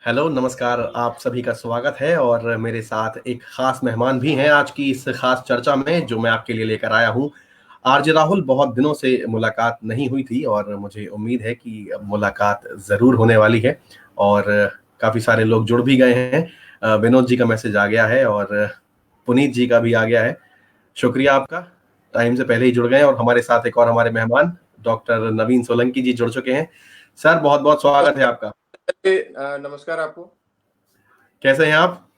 Hello, नमस्कार। आप सभी का स्वागत है और मेरे साथ एक खास मेहमान भी हैं आज की इस खास चर्चा में जो मैं आपके लिए लेकर आया हूँ। आरजे राहुल, बहुत दिनों से मुलाकात नहीं हुई थी और मुझे उम्मीद है कि अब मुलाकात ज़रूर होने वाली है और काफ़ी सारे लोग जुड़ भी गए हैं। विनोद जी का मैसेज आ गया है और पुनीत जी का भी आ गया है। शुक्रिया आपका, टाइम से पहले ही जुड़ गए और हमारे साथ एक और हमारे मेहमान डॉक्टर नवीन सोलंकी जी जुड़ चुके हैं। सर, बहुत-बहुत स्वागत है आपका। नमस्कार आपको। कैसे हैं आप?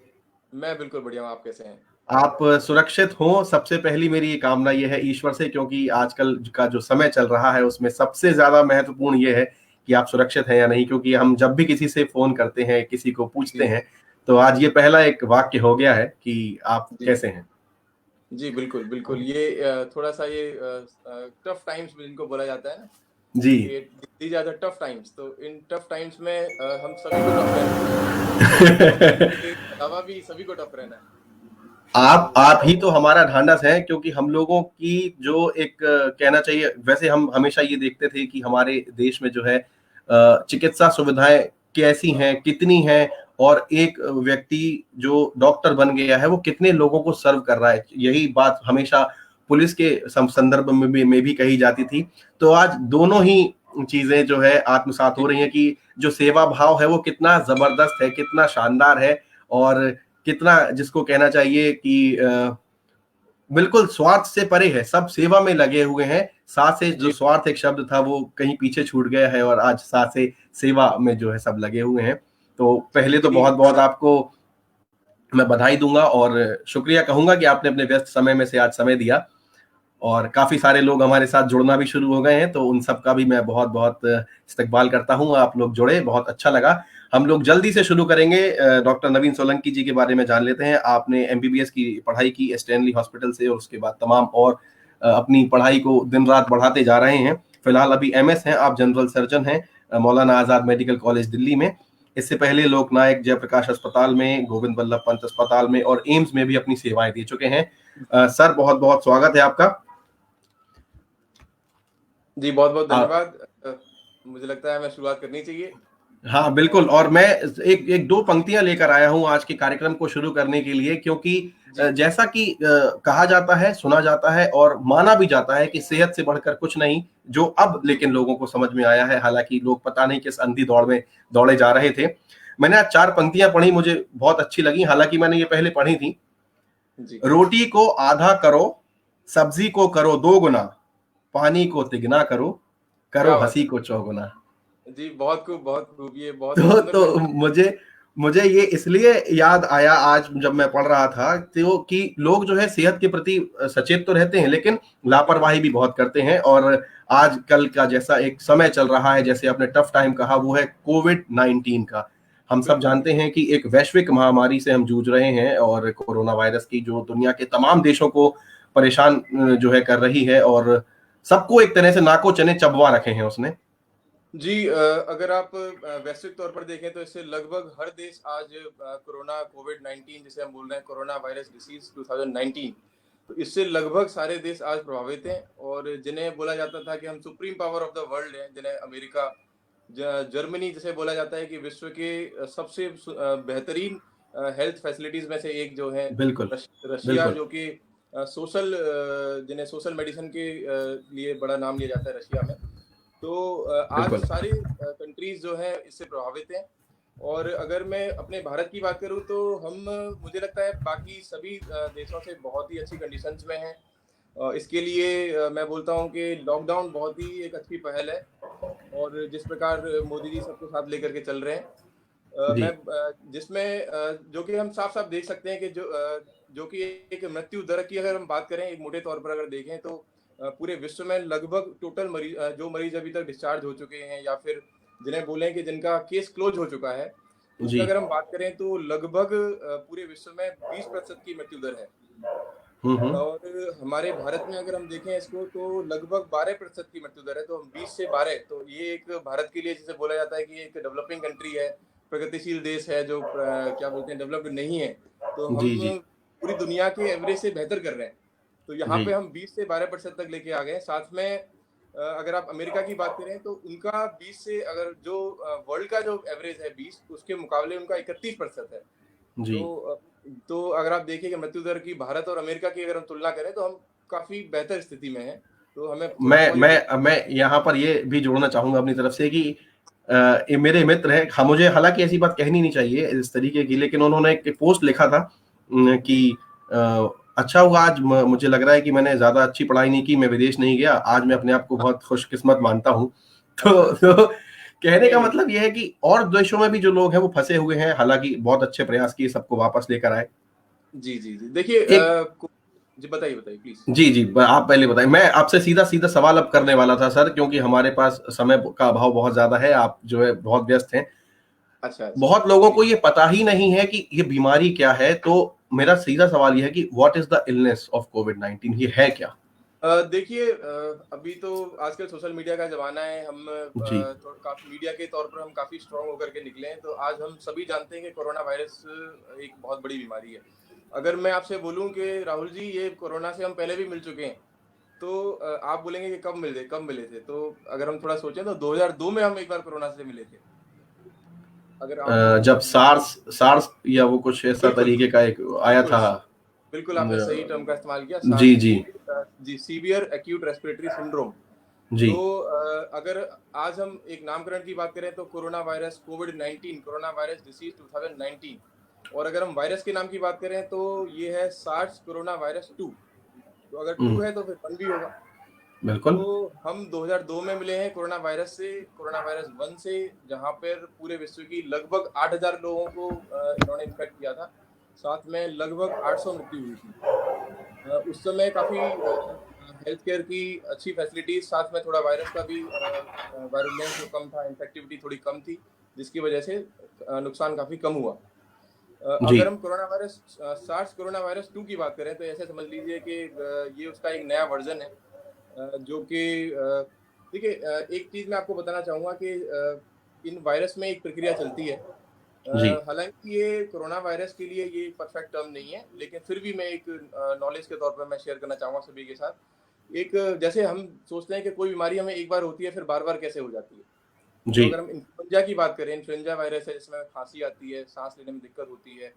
मैं बिल्कुल बढ़िया हूँ, आप कैसे हैं? आप सुरक्षित हों, सबसे पहली मेरी ये कामना ये है ईश्वर से, क्योंकि आजकल का जो समय चल रहा है उसमें सबसे ज़्यादा महत्वपूर्ण ये है कि आप सुरक्षित हैं या नहीं, क्योंकि हम जब भी किसी से फ़ोन करते हैं, किसी को पूछते जी, हैं, तो आज ये पहला एक वाक्य हो गया है कि आप जी। कैसे हैं? जी, बिल्कुल, बिल्कुल। ये थोड़ा-सा ये टफ़ टाइम्स जिनको बोला जाता है ना, जी। ये these are the tough times. तो इन टफ़ टाइम्स में हम सभी को टफ़ रहना है और इसके अलावा भी सभी को टफ़ रहना है। तो आप ही तो हमारा ढाँढस हैं, क्योंकि हम लोगों की जो एक कहना चाहिए, वैसे हम हमेशा ये देखते थे कि हमारे देश में जो है चिकित्सा सुविधाएँ कैसी हैं, कितनी हैं और एक व्यक्ति जो डॉक्टर बन गया है वो कितने लोगों को सर्व कर रहा है। यही बात हमेशा पुलिस के संदर्भ में भी कही जाती थी। तो आज दोनों ही चीज़ें जो है आत्मसात जी, हो रही हैं कि जो सेवा भाव है वो कितना ज़बरदस्त है, कितना शानदार है और कितना जिसको कहना चाहिए कि बिल्कुल स्वार्थ से परे है, सब सेवा में लगे हुए हैं। साथ से जो जी, स्वार्थ एक शब्द था वो कहीं पीछे छूट गया है और आज साथ से सेवा में जो है सब लगे हुए हैं। तो पहले तो जी, बहुत-बहुत आपको मैं बधाई दूँगा और शुक्रिया कहूँगा कि आपने अपने व्यस्त समय में से आज समय दिया। और काफ़ी सारे लोग हमारे साथ जुड़ना भी शुरू हो गए हैं, तो उन सबका भी मैं बहुत-बहुत इस्तकबाल करता हूँ। आप लोग जुड़े, बहुत अच्छा लगा। हम लोग जल्दी से शुरू करेंगे। डॉक्टर नवीन सोलंकी जी के बारे में जान लेते हैं। आपने एमबीबीएस की पढ़ाई की स्टैनली हॉस्पिटल से और उसके बाद तमाम और अपनी पढ़ाई को दिन-रात बढ़ाते जा रहे हैं। फिलहाल अभी एमएस हैं, आप जनरल सर्जन हैं मौलाना आज़ाद मेडिकल कॉलेज दिल्ली में। इससे पहले लोकनायक जयप्रकाश अस्पताल में, गोविंद बल्लभ पंत अस्पताल में और एम्स में भी अपनी सेवाएँ दे चुके हैं। सर, बहुत-बहुत स्वागत है आपका। जी, बहुत-बहुत आ, धन्यवाद। मुझे लगता है हमें शुरुआत करनी चाहिए हाँ, बिल्कुल। और और मैं एक एक 2 पंक्तियाँ लेकर आया हूँ आज के कार्यक्रम को शुरू करने के लिए, क्योंकि जी, जैसा कि कहा जाता है, सुना जाता है और माना भी जाता है कि सेहत से बढ़कर कुछ नहीं, जो अब लेकिन लोगों को समझ में आया है, हालाँकि लोग पता नहीं किस अंधी दौड़ में दौड़े जा रहे थे। मैंने आज 4 पंक्तियाँ पढ़ी, मुझे बहुत अच्छी लगी, हालाँकि मैंने ये पहले पढ़ी थी। जी। रोटी को आधा करो, सब्ज़ी को करो 2 गुना, पानी को तिगना करो, करो क्या बात हँसी है! को चौगुना। जी, बहुत खूब, बहुत खूब। ये बहुत ही तो सुंदर तो पंक्ति है। मुझे मुझे ये इसलिए याद आया आज जब मैं पढ़ रहा था, तो कि लोग जो है सेहत के प्रति सचेत तो रहते हैं, लेकिन जी, लापरवाही भी बहुत करते हैं और आजकल का जैसा एक समय चल रहा है, जैसे आपने टफ टाइम कहा, वो है कोविड-19 का। हम सब बिल्कुल, जानते हैं कि एक वैश्विक महामारी से हम जूझ रहे हैं और कोरोना वायरस की जो दुनिया के तमाम देशों को परेशान जो है कर रही है और सबको एक तरह से नाको चने चबवा रखे हैं उसने। जी, अगर आप वैश्विक तौर पर देखें तो इससे लगभग हर देश आज कोरोना कोविड-19 जिसे हम बोल रहे हैं कोरोना वायरस डिसीज़ 2019, तो इससे लगभग सारे देश आज प्रभावित हैं और जिन्हें बोला जाता था कि हम supreme power of the world हैं, जिन्हें अमेरिका, जर्मनी जिसे बोला जाता है कि विश्व के सबसे बेहतरीन हेल्थ फैसिलिटीज़ में से एक जो है बिल्कुल, रशिया, बिल्कुल, जो कि जिन्हें सोशल मेडिसिन के लिए बड़ा नाम लिया जाता है रशिया में। तो आज बिल्कुल। सारी कंट्रीज़ जो हैं इससे प्रभावित हैं और अगर मैं अपने भारत की बात करूँ तो हम मुझे लगता है बाकी सभी देशों से बहुत ही अच्छी कंडीशंस में हैं। इसके लिए मैं बोलता हूँ कि लॉकडाउन बहुत ही एक अच्छी पहल है और जिस प्रकार मोदी जी सबको साथ लेकर के चल रहे हैं, जी। जिसमें जो कि हम साफ-साफ देख सकते हैं कि जो कि एक मृत्यु दर की अगर हम बात करें, एक मोटे तौर पर अगर देखें तो पूरे विश्व में लगभग टोटल जो मरीज़ अभी तक डिस्चार्ज हो चुके हैं या फिर जिन्हें बोलें कि जिनका केस क्लोज़ हो चुका है, जी। उसमें अगर हम बात करें तो लगभग पूरे विश्व में 20% की मृत्यु दर है। हुँ, हुँ। और हमारे भारत में अगर हम देखें इसको तो लगभग 12% की मृत्यु दर है, तो हम 20 से 12, तो ये एक भारत के लिए जिसे बोला जाता है कि एक डेवलपिंग कंट्री है, प्रगतिशील देश है जो क्या बोलते हैं डेवलप्ड नहीं है। तो जी, हम जी। पूरी दुनिया के एवरेज से बेहतर कर रहे हैं। तो यहाँ जी। पे हम 20 से 12% तक लेके आ गए हैं। साथ में अगर आप अमेरिका की बात करें तो उनका 20 से, अगर जो वर्ल्ड का जो एवरेज है 20, उसके मुकाबले उनका 31% है। जी। तो अगर आप देखिए कि मृत्यु दर की भारत और अमेरिका की अगर हम तुलना करें तो हम काफ़ी बेहतर स्थिति में हैं। तो हमें थोड़ा पॉजिटिव। मैं यहाँ पर ये भी जोड़ना चाहूँगा अपनी तरफ से कि ये मेरे मित्र हैं, हाँ, मुझे हालाँकि ऐसी बात कहनी नहीं चाहिए इस तरीके की, लेकिन उन्होंने एक पोस्ट लिखा था कि अच्छा हुआ आज मुझे लग रहा है कि मैंने ज़्यादा अच्छी पढ़ाई नहीं की, मैं विदेश नहीं गया, आज मैं अपने आप को बहुत खुशकिस्मत मानता हूँ। तो कहने नहीं, का नहीं। मतलब ये है कि और देशों में भी जो लोग हैं वो फँसे हुए हैं, हालाँकि बहुत अच्छे प्रयास किए सबको वापस लेकर आए। जी, जी, जी। देखिए एक जी, बताइए, बताइए प्लीज़। जी, जी। ब आप पहले बताएँ। मैं आपसे सीधा-सीधा सवाल अब करने वाला था सर, क्योंकि हमारे पास समय का अभाव बहुत ज़्यादा है, आप जो है बहुत व्यस्त हैं। अच्छा, अच्छा। बहुत लोगों जी। को ये पता ही नहीं है कि ये बीमारी क्या है, तो मेरा सीधा सवाल ये है कि what is the illness of कोविड-19, ये है क्या? देखिए, अभी तो आजकल सोशल मीडिया का ज़माना है, हम जी। थोड़ा काफ़ी मीडिया के तौर पर हम काफ़ी स्ट्रॉन्ग होकर के निकले हैं, तो आज हम सभी जानते हैं कि कोरोना वायरस एक बहुत बड़ी बीमारी है। अगर मैं आपसे बोलूँ कि राहुल जी, ये कोरोना से हम पहले भी मिल चुके हैं, तो आप बोलेंगे कि कब मिले थे? तो अगर हम थोड़ा सोचें तो 2002 में हम एक बार कोरोना से मिले थे। अगर आपको जब सार्स सार्स या वो कुछ ऐसा बिल्कुल, तरीके का एक आया बिल्कुल, था। बिल्कुल आपने सही टर्म का इस्तेमाल किया, जी, सार्स जी। जी, सीवियर एक्यूट रेस्पिरेटरी सिंड्रोम। जी। तो अगर आज हम एक नामकरण की बात करें तो कोरोना वायरस कोविड-19, कोरोना वायरस डिसीज़ 2019, और अगर हम वायरस के नाम की बात करें तो ये है सार्स कोरोना वायरस 2। तो अगर 2 हुँ, है तो फिर 1 भी होगा। तो बिल्कुल। हम 2002 में मिले हैं कोरोना वायरस से, कोरोना वायरस 1 से, जहाँ पर पूरे विश्व की लगभग 8,000 लोगों को इन्होंने इन्फेक्ट किया था। साथ में लगभग 800 मृत्यु हुई थी। उस समय काफ़ी हेल्थ केयर की अच्छी फैसिलिटीज़, साथ में थोड़ा वायरस का भी वायरुलेंस जो कम था, इन्फेक्टिविटी थोड़ी कम थी, जिसकी वजह से नुकसान काफ़ी कम हुआ। जी। अगर हम corona virus SARS corona virus 2 की बात करें तो ऐसे समझ लीजिए कि ये उसका एक नया वर्ज़न है, जो कि देखिए, एक चीज़ मैं आपको बताना चाहूँगा कि इन वायरस में एक प्रक्रिया चलती है। जी। हालाँकि ये कोरोना वायरस के लिए ये परफेक्ट टर्म नहीं है, लेकिन फिर भी मैं एक नॉलेज के तौर पर मैं शेयर करना चाहूँगा सभी के साथ। एक जैसे हम सोचते हैं कि कोई बीमारी हमें एक बार होती है, फिर बार-बार कैसे हो जाती है। तो जी। अगर हम इन्फ्लुएंजा की बात करें, इन्फ्लुएंजा वायरस है जिसमें खाँसी आती है, साँस लेने में दिक्कत होती है।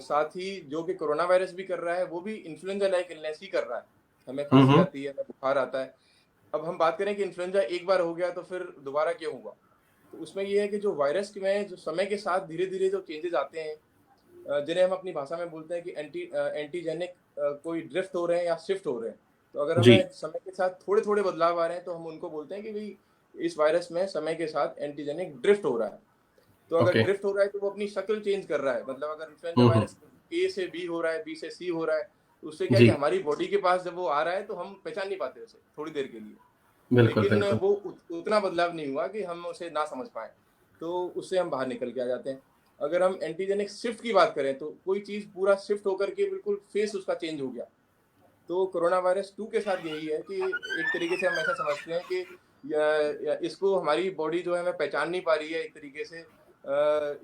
साथ ही जो कि कोरोना वायरस भी कर रहा है, वो भी इन्फ्लुएंजा लाइक इलनेस ही कर रहा है। हमें हुँ, खाँसी हुँ। आती है, हमें बुखार आता है। अब हम बात करें कि इन्फ्लुएंजा एक बार हो गया तो फिर दोबारा क्यों हुआ? तो उसमें ये है कि जो वायरस में जो समय के साथ धीरे-धीरे जो चेंजेज़ आते हैं, जिन्हें हम अपनी भाषा में बोलते हैं कि एंटीजेनिक, कोई ड्रिफ्ट हो रहे हैं या शिफ्ट हो रहे हैं। तो अगर जी। हमें समय के साथ थोड़े-थोड़े बदलाव आ रहे हैं तो हम उनको बोलते हैं कि भई इस वायरस में समय के साथ एंटीजेनिक ड्रिफ्ट हो रहा है। तो अगर ओके। ड्रिफ्ट हो रहा है तो वो अपनी शक्ल चेंज कर रहा है। मतलब अगर influenza hmm, hmm. Virus A से बी हो रहा है, बी से सी हो रहा है, तो उससे क्या है कि जी। हमारी बॉडी के पास जब वो आ रहा है तो हम पहचान नहीं पाते उसे थोड़ी देर के लिए। बिल्कुल, लेकिन बिल्कुल। वो उतना बदलाव नहीं हुआ कि हम उसे ना समझ पाएँ, तो उससे हम बाहर निकल के आ जाते हैं। अगर हम एंटीजेनिक शिफ्ट की बात करें, तो कोई चीज़ पूरा शिफ्ट होकर के बिल्कुल फेस उसका चेंज हो गया। तो कोरोना वायरस 2 के साथ यही है कि एक तरीके से हम ऐसा समझते हैं कि या इसको हमारी बॉडी जो है हमें पहचान नहीं पा रही है एक तरीके से।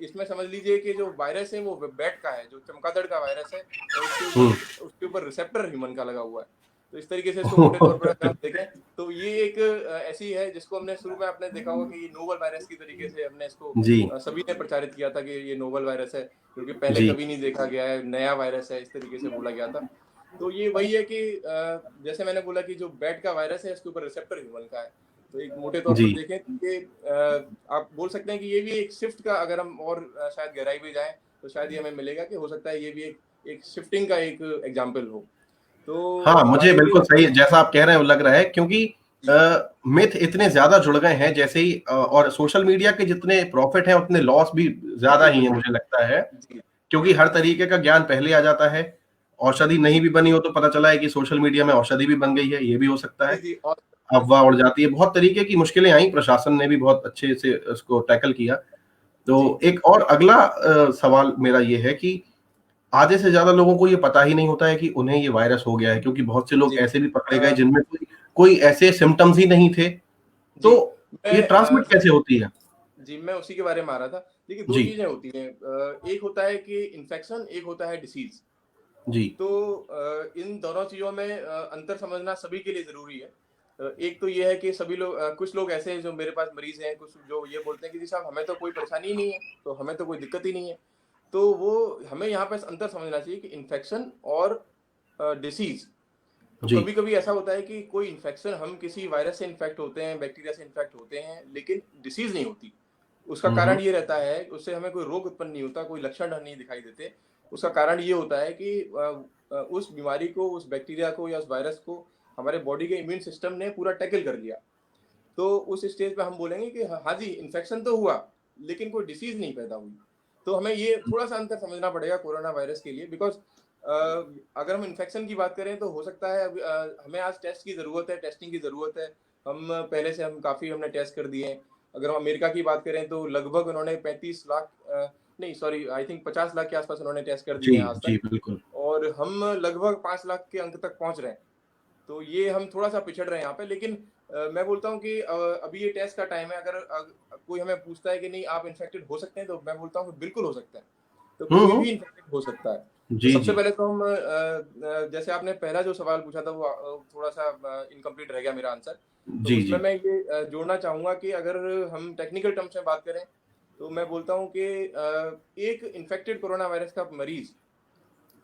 इसमें समझ लीजिए कि जो वायरस है वो बैट का है, जो चमगादड़ का वायरस है, और हुँ। उसके ऊपर रिसेप्टर ह्यूमन का लगा हुआ है। तो इस तरीके से इसको मोटे तौर पर अगर हम देखें तो ये एक ऐसी है जिसको हमने शुरू में आपने देखा होगा कि ये नोवेल वायरस की तरीके से हमने इसको जी। सभी ने प्रचारित किया था कि ये नोवेल वायरस है, क्योंकि पहले जी। कभी नहीं देखा गया है, नया वायरस है, इस तरीके से बोला गया था। तो ये वही है कि जैसे मैंने बोला कि जो बैट का वायरस है इसके ऊपर रिसेप्टर ह्यूमन का है। तो एक मोटे तौर पर जी। देखें तो ये आप बोल सकते हैं कि ये भी एक शिफ्ट का, अगर हम और शायद गहराई में जाएँ तो शायद ये हमें मिलेगा कि हो सकता है ये भी एक एक शिफ्टिंग का एक एग्ज़ाम्पल हो। तो हाँ, मुझे हमारे बिल्कुल सही जैसा आप कह रहे हैं वो लग रहा है, क्योंकि जी, मिथ इतने ज़्यादा जुड़ गए हैं जैसे ही और सोशल मीडिया के जितने प्रॉफ़िट हैं उतने लॉस भी ज़्यादा बिल्कुल, ही हैं बिल्कुल। मुझे लगता है। जी, क्योंकि हर तरीके का ज्ञान पहले आ जाता है। औषधि नहीं भी बनी हो तो पता चला है कि सोशल मीडिया में औषधि भी बन गई है, ये भी हो सकता जी, है। जी, और अफ़वाह उड़ जाती है, बहुत तरीके की मुश्किलें आई, प्रशासन ने भी बहुत अच्छे से उसको टैकल किया। जी, तो एक और अगला सवाल मेरा ये है कि आधे से ज़्यादा लोगों को ये पता ही नहीं होता है कि उन्हें ये वायरस हो गया है, क्योंकि बहुत से लोग जी। ऐसे भी पकड़े गए अ, जिनमें कोई कोई ऐसे सिम्पटम्स ही नहीं थे। जी, तो ये मैं ट्रांसमिट कैसे होती है? जी, मैं उसी के बारे में आ रहा था। देखिए 2 जी। चीज़ें होती हैं, एक होता है कि इन्फेक्शन, एक होता है डिसीज़। जी। तो इन दोनों चीज़ों में अंतर समझना सभी के लिए ज़रूरी है। एक तो ये है कि सभी लोग कुछ लोग ऐसे हैं जो मेरे पास मरीज हैं, कुछ जो ये बोलते हैं कि जी साहब हमें तो कोई परेशानी ही नहीं है, तो हमें तो कोई दिक्कत ही नहीं है। तो वो हमें यहाँ पे अंतर समझना चाहिए कि इन्फेक्शन और डिसीज। तो जी। कभी-कभी ऐसा होता है कि कोई इन्फेक्शन, हम किसी वायरस से इन्फेक्ट होते हैं, बैक्टीरिया से इन्फेक्ट होते हैं, लेकिन डिसीज नहीं होती। उसका कारण हम्म। ये रहता है, उससे हमें कोई रोग उत्पन्न नहीं होता, कोई लक्षण नहीं दिखाई देते। उसका कारण ये होता है कि उस बीमारी को, उस बैक्टीरिया को या उस वायरस को हमारे बॉडी के इम्यून सिस्टम ने पूरा टैकल कर लिया। तो उस स्टेज पे हम बोलेंगे कि हाँ जी, इन्फेक्शन तो हुआ, लेकिन कोई डिसीज नहीं पैदा हुई। तो हमें ये थोड़ा-सा अंतर समझना पड़ेगा कोरोना वायरस के लिए, बिकॉज़ अगर हम इन्फेक्शन की बात करें तो हो सकता है अभी हमें आज टेस्ट की ज़रूरत है, टेस्टिंग की ज़रूरत है। हम पहले से हम काफ़ी हमने टेस्ट कर दिए हैं। अगर हम अमेरिका की बात करें तो लगभग उन्होंने 35 लाख नहीं सॉरी, आई थिंक 50 लाख के आस-पास उन्होंने टेस्ट कर जी दिए हैं आज तक, जी बिल्कुल। और हम लगभग 5 लाख के अंक तक पहुँच रहे हैं। तो ये हम थोड़ा-सा पिछड़ रहे हैं यहाँ पे, लेकिन मैं बोलता हूँ कि अभी ये टेस्ट का टाइम है। अगर कोई हमें पूछता है कि नहीं आप इन्फेक्टेड हो सकते हैं, तो मैं बोलता हूँ कि बिल्कुल हो सकता है। तो कोई हम्म। भी इन्फेक्टेड हो सकता है। तो जी सबसे जी पहले तो हम जैसे आपने पहला जो सवाल पूछा था वो थोड़ा-सा इनकम्प्लीट रह गया मेरा आंसर। तो जी उसमें जी। मैं ये जोड़ना चाहूँगा कि अगर हम टेक्निकल टर्म्स में बात करें, तो मैं बोलता हूँ कि एक इन्फेक्टेड कोरोना वायरस का मरीज़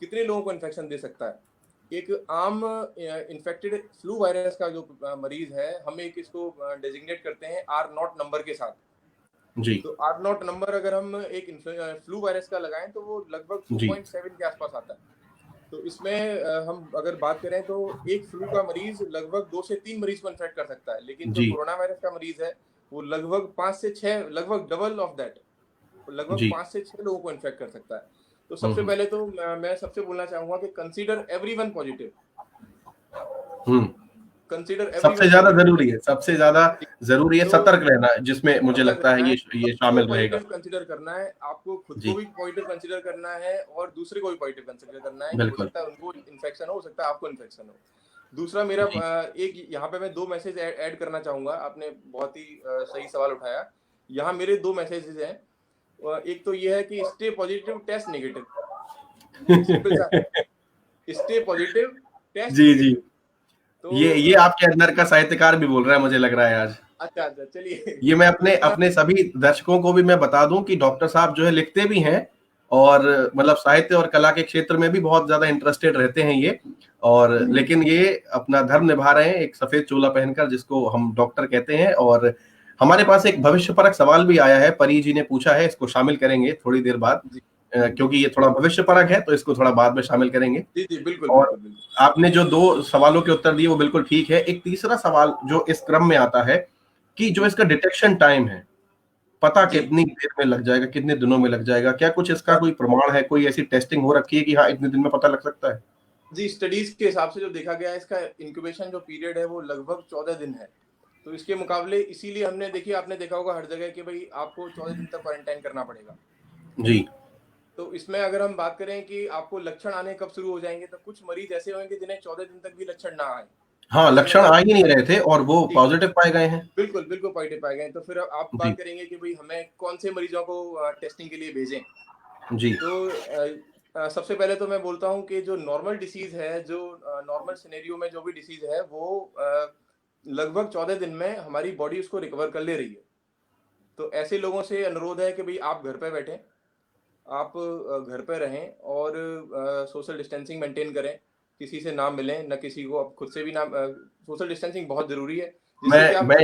कितने लोगों को इन्फेक्शन दे सकता है? एक आम इन्फेक्टेड फ्लू वायरस का जो मरीज़ है, हम एक इसको डेज़िग्नेट करते हैं आर नॉट नंबर के साथ। जी तो आर नॉट नंबर अगर हम एक फ्लू वायरस का लगाएँ तो वो लगभग जी। 2.7 के आस-पास आता है। तो इसमें हम अगर बात करें तो एक फ्लू का मरीज़ लगभग 2 से 3 मरीज़ को इन्फेक्ट कर सकता है, लेकिन जो जी कोरोना वायरस का मरीज़ है, वो लगभग 5 से 6, लगभग डबल ऑफ दैट, लगभग जी। 5 से 6 लोगों को इन्फेक्ट कर सकता है। तो सबसे हम्म। पहले तो मैं सबसे बोलना चाहूँगा कि कंसीडर एवरीवन पॉजिटिव, हम्म। कंसीडर सबसे एवरीवन ज्यादा पॉजिटिव। जरूरी है, सबसे ज्यादा जरूरी है तो सतर्क रहना, जिसमें मुझे सतर्क लगता रहना है है, ये सबको शामिल रहेगा। पॉजिटिव कंसीडर करना है, आपको खुद को जी भी पॉजिटिव कंसीडर करना है और दूसरे को भी पॉजिटिव कंसीडर करना है कि हो बिल्कुल। सकता है उनको इन्फेक्शन हो सकता है आपको इन्फेक्शन हो। दूसरा मेरा जी एक यहाँ पे मैं 2 मैसेज ऐड करना चाहूँगा, आपने बहुत ही सही सवाल उठाया। यहाँ मेरे 2 मैसेजेस हैं। एक तो ये है कि stay positive, test negative, simple सा है, स्टे पॉजिटिव, टेस्ट जी जी। नेगेटिव। तो ये आपके अंदर का साहित्यकार भी बोल रहा है, मुझे लग रहा है आज। अच्छा, अच्छा चलिए। ये मैं तो अपने इतना अपने सभी दर्शकों को भी मैं बता दूं कि डॉक्टर साहब जो है लिखते भी हैं, और मतलब साहित्य और कला के क्षेत्र में भी बहुत ज्यादा इंटरेस्टेड रहते हैं ये। और लेकिन ये अपना धर्म निभा रहे हैं एक सफेद चोला पहनकर, जिसको हम डॉक्टर कहते हैं। और हमारे पास एक भविष्यपरक सवाल भी आया है, परी जी ने पूछा है, इसको शामिल करेंगे थोड़ी देर बाद, जी, जी, क्योंकि ये थोड़ा भविष्यपरक है तो इसको थोड़ा बाद में शामिल करेंगे। जी, जी, बिल्कुल, और बिल्कुल, बिल्कुल। आपने जो दो सवालों के उत्तर दिए वो बिल्कुल ठीक है। एक तीसरा सवाल जो इस क्रम में आता है कि जो जी, इसका डिटेक्शन टाइम है, पता जी। कितनी देर में लग जाएगा, कितने दिनों में लग जाएगा, क्या कुछ इसका कोई प्रमाण है, कोई ऐसी टेस्टिंग हो रखी है कि हाँ इतने दिन में पता लग सकता है? जी, स्टडीज़ के हिसाब से जो देखा गया है, इसका इंक्यूबेशन जो पीरियड है वो लगभग 14 दिन है। तो इसके मुकाबले इसीलिए हमने देखिए, आपने देखा होगा हर जगह कि भई आपको 14 दिन तक क्वारंटाइन करना पड़ेगा। जी तो इसमें अगर हम बात करें कि आपको लक्षण आने कब शुरू हो जाएँगे, तो कुछ मरीज़ ऐसे होंगे जिन्हें 14 दिन तक भी लक्षण ना आएँ। हाँ, जैसे लक्षण मैंने आ आपको ही नहीं बताया, रहे थे और वो जी, पॉजिटिव पाए गए हैं। बिल्कुल, बिल्कुल पॉजिटिव पाए गए हैं। तो फिर आप बात जी करेंगे कि भई हमें कौन से मरीज़ों को टेस्टिंग के लिए भेजें। जी तो सबसे पहले तो मैं बोलता हूँ कि जो नॉर्मल डिसीज़ है, जो नॉर्मल सिनेरियो में जो भी डिसीज़ है, वो लगभग 14 दिन में हमारी बॉडी उसको रिकवर कर ले रही है। तो ऐसे लोगों से अनुरोध है कि भई आप घर पे बैठें, आप घर पे रहें और सोशल डिस्टेंसिंग मेंटेन करें, किसी से ना मिलें, ना किसी को, आप खुद से भी ना सोशल डिस्टेंसिंग बहुत ज़रूरी है, जिससे कि आप मैं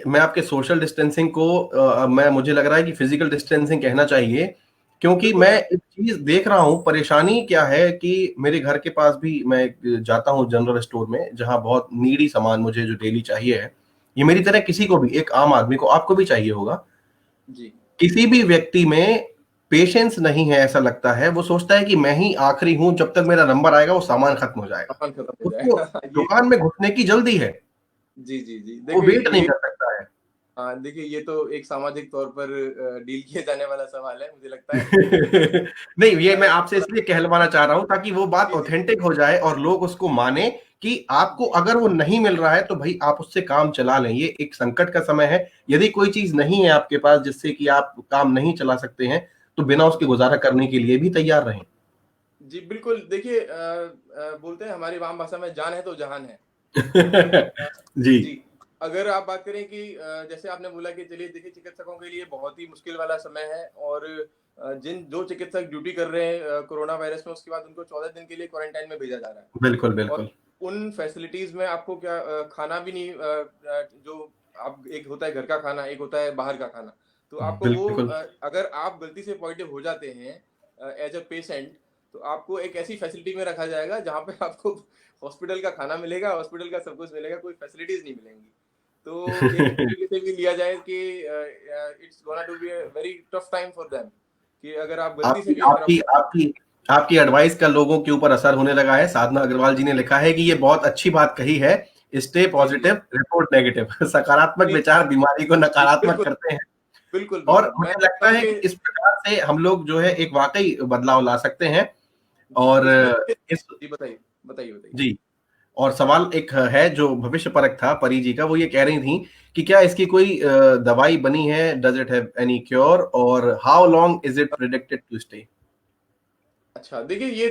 मैं आपके सोशल डिस्टेंसिंग को मैं मुझे लग रहा है कि फिजिकल डिस्टेंसिंग कहना चाहिए, क्योंकि बिल्कुल, मैं बिल्कुल। एक चीज देख रहा हूँ। परेशानी क्या है कि मेरे घर के पास भी मैं एक जाता हूँ जनरल स्टोर में, जहाँ बहुत नीडी सामान मुझे जो डेली चाहिए है, ये मेरी तरह किसी को भी, एक आम आदमी को, आपको भी चाहिए होगा। जी, किसी भी व्यक्ति में पेशेंस नहीं है, ऐसा लगता है। वो सोचता है कि मैं ही आखिरी हूं, जब तक मेरा नंबर आएगा वो सामान खत्म हो जाएगा। सामान खत्म हो उसको जाएगा। ये दुकान में घुसने की जल्दी है, जी, जी, जी। वो देखिए वेट नहीं ये कर सकता है। हाँ, देखिए ये तो एक सामाजिक तौर पर डील किया जाने वाला सवाल है, मुझे लगता है। नहीं, ये मैं आपसे थोड़ा इसलिए कहलवाना चाह रहा हूं ताकि वो बात जी, जी, ऑथेंटिक हो जाए और लोग उसको माने कि आपको जी, अगर वो नहीं मिल रहा है तो भाई आप उससे काम चला लें। ये एक संकट का समय है। यदि कोई चीज नहीं है आपके पास जिससे कि आप काम नहीं चला सकते हैं, तो बिना उसके जी। गुजारा करने के लिए भी तैयार रहें। जी, बिल्कुल। देखिए बोलते हैं हमारी आम भाषा में, जान है तो जहान है। जी जी, अगर आप बात करें कि जैसे आपने बोला कि चलिए देखिए चिकित्सकों के लिए बहुत ही मुश्किल वाला समय है और जिन जो चिकित्सक ड्यूटी कर रहे हैं कोरोना वायरस में, उसके बाद उनको 14 दिन के लिए क्वारंटाइन में भेजा जा रहा है। बिल्कुल और बिल्कुल उन फैसिलिटीज़ में आपको क्या खाना भी नहीं जो आप एक होता है घर का खाना, एक होता है बाहर का खाना। तो आपको वो बिल्कुल अगर आप गलती से पॉज़िटिव हो जाते हैं एज़ अ पेशेंट, तो आपको एक ऐसी फैसिलिटी में रखा जाएगा जहाँ पे आपको हॉस्पिटल का खाना मिलेगा, हॉस्पिटल का सब कुछ मिलेगा, कोई फैसिलिटीज़ नहीं मिलेंगी। तो एक तरीके से भी लिया जाए कि it's gonna to be a very tough time for them कि अगर आप गलती से आपकी भी अगर आपकी आप आपकी आपकी एडवाइस का लोगों के ऊपर असर होने लगा है। साधना अग्रवाल जी ने लिखा है कि ये बहुत अच्छी बात कही है, स्टे जी, जी। Positive report negative. सकारात्मक नहीं, विचार बीमारी को जी, नकारात्मक बिल्कुल, करते हैं। बिल्कुल, और बिल्कुल। मैं मुझे मानता लगता हूँ है कि कि इस प्रकार से हम लोग जो है एक वाकई बदलाव ला सकते हैं। जी, और इसमें मुझे इस जी, बताइए, बताइए, बताइए। जी, और सवाल एक है जो भविष्य परक था परी जी का, वो ये कह रही थी कि क्या इसकी कोई दवाई बनी है, does it have any cure और how long is it predicted to stay? अच्छा, देखिए ये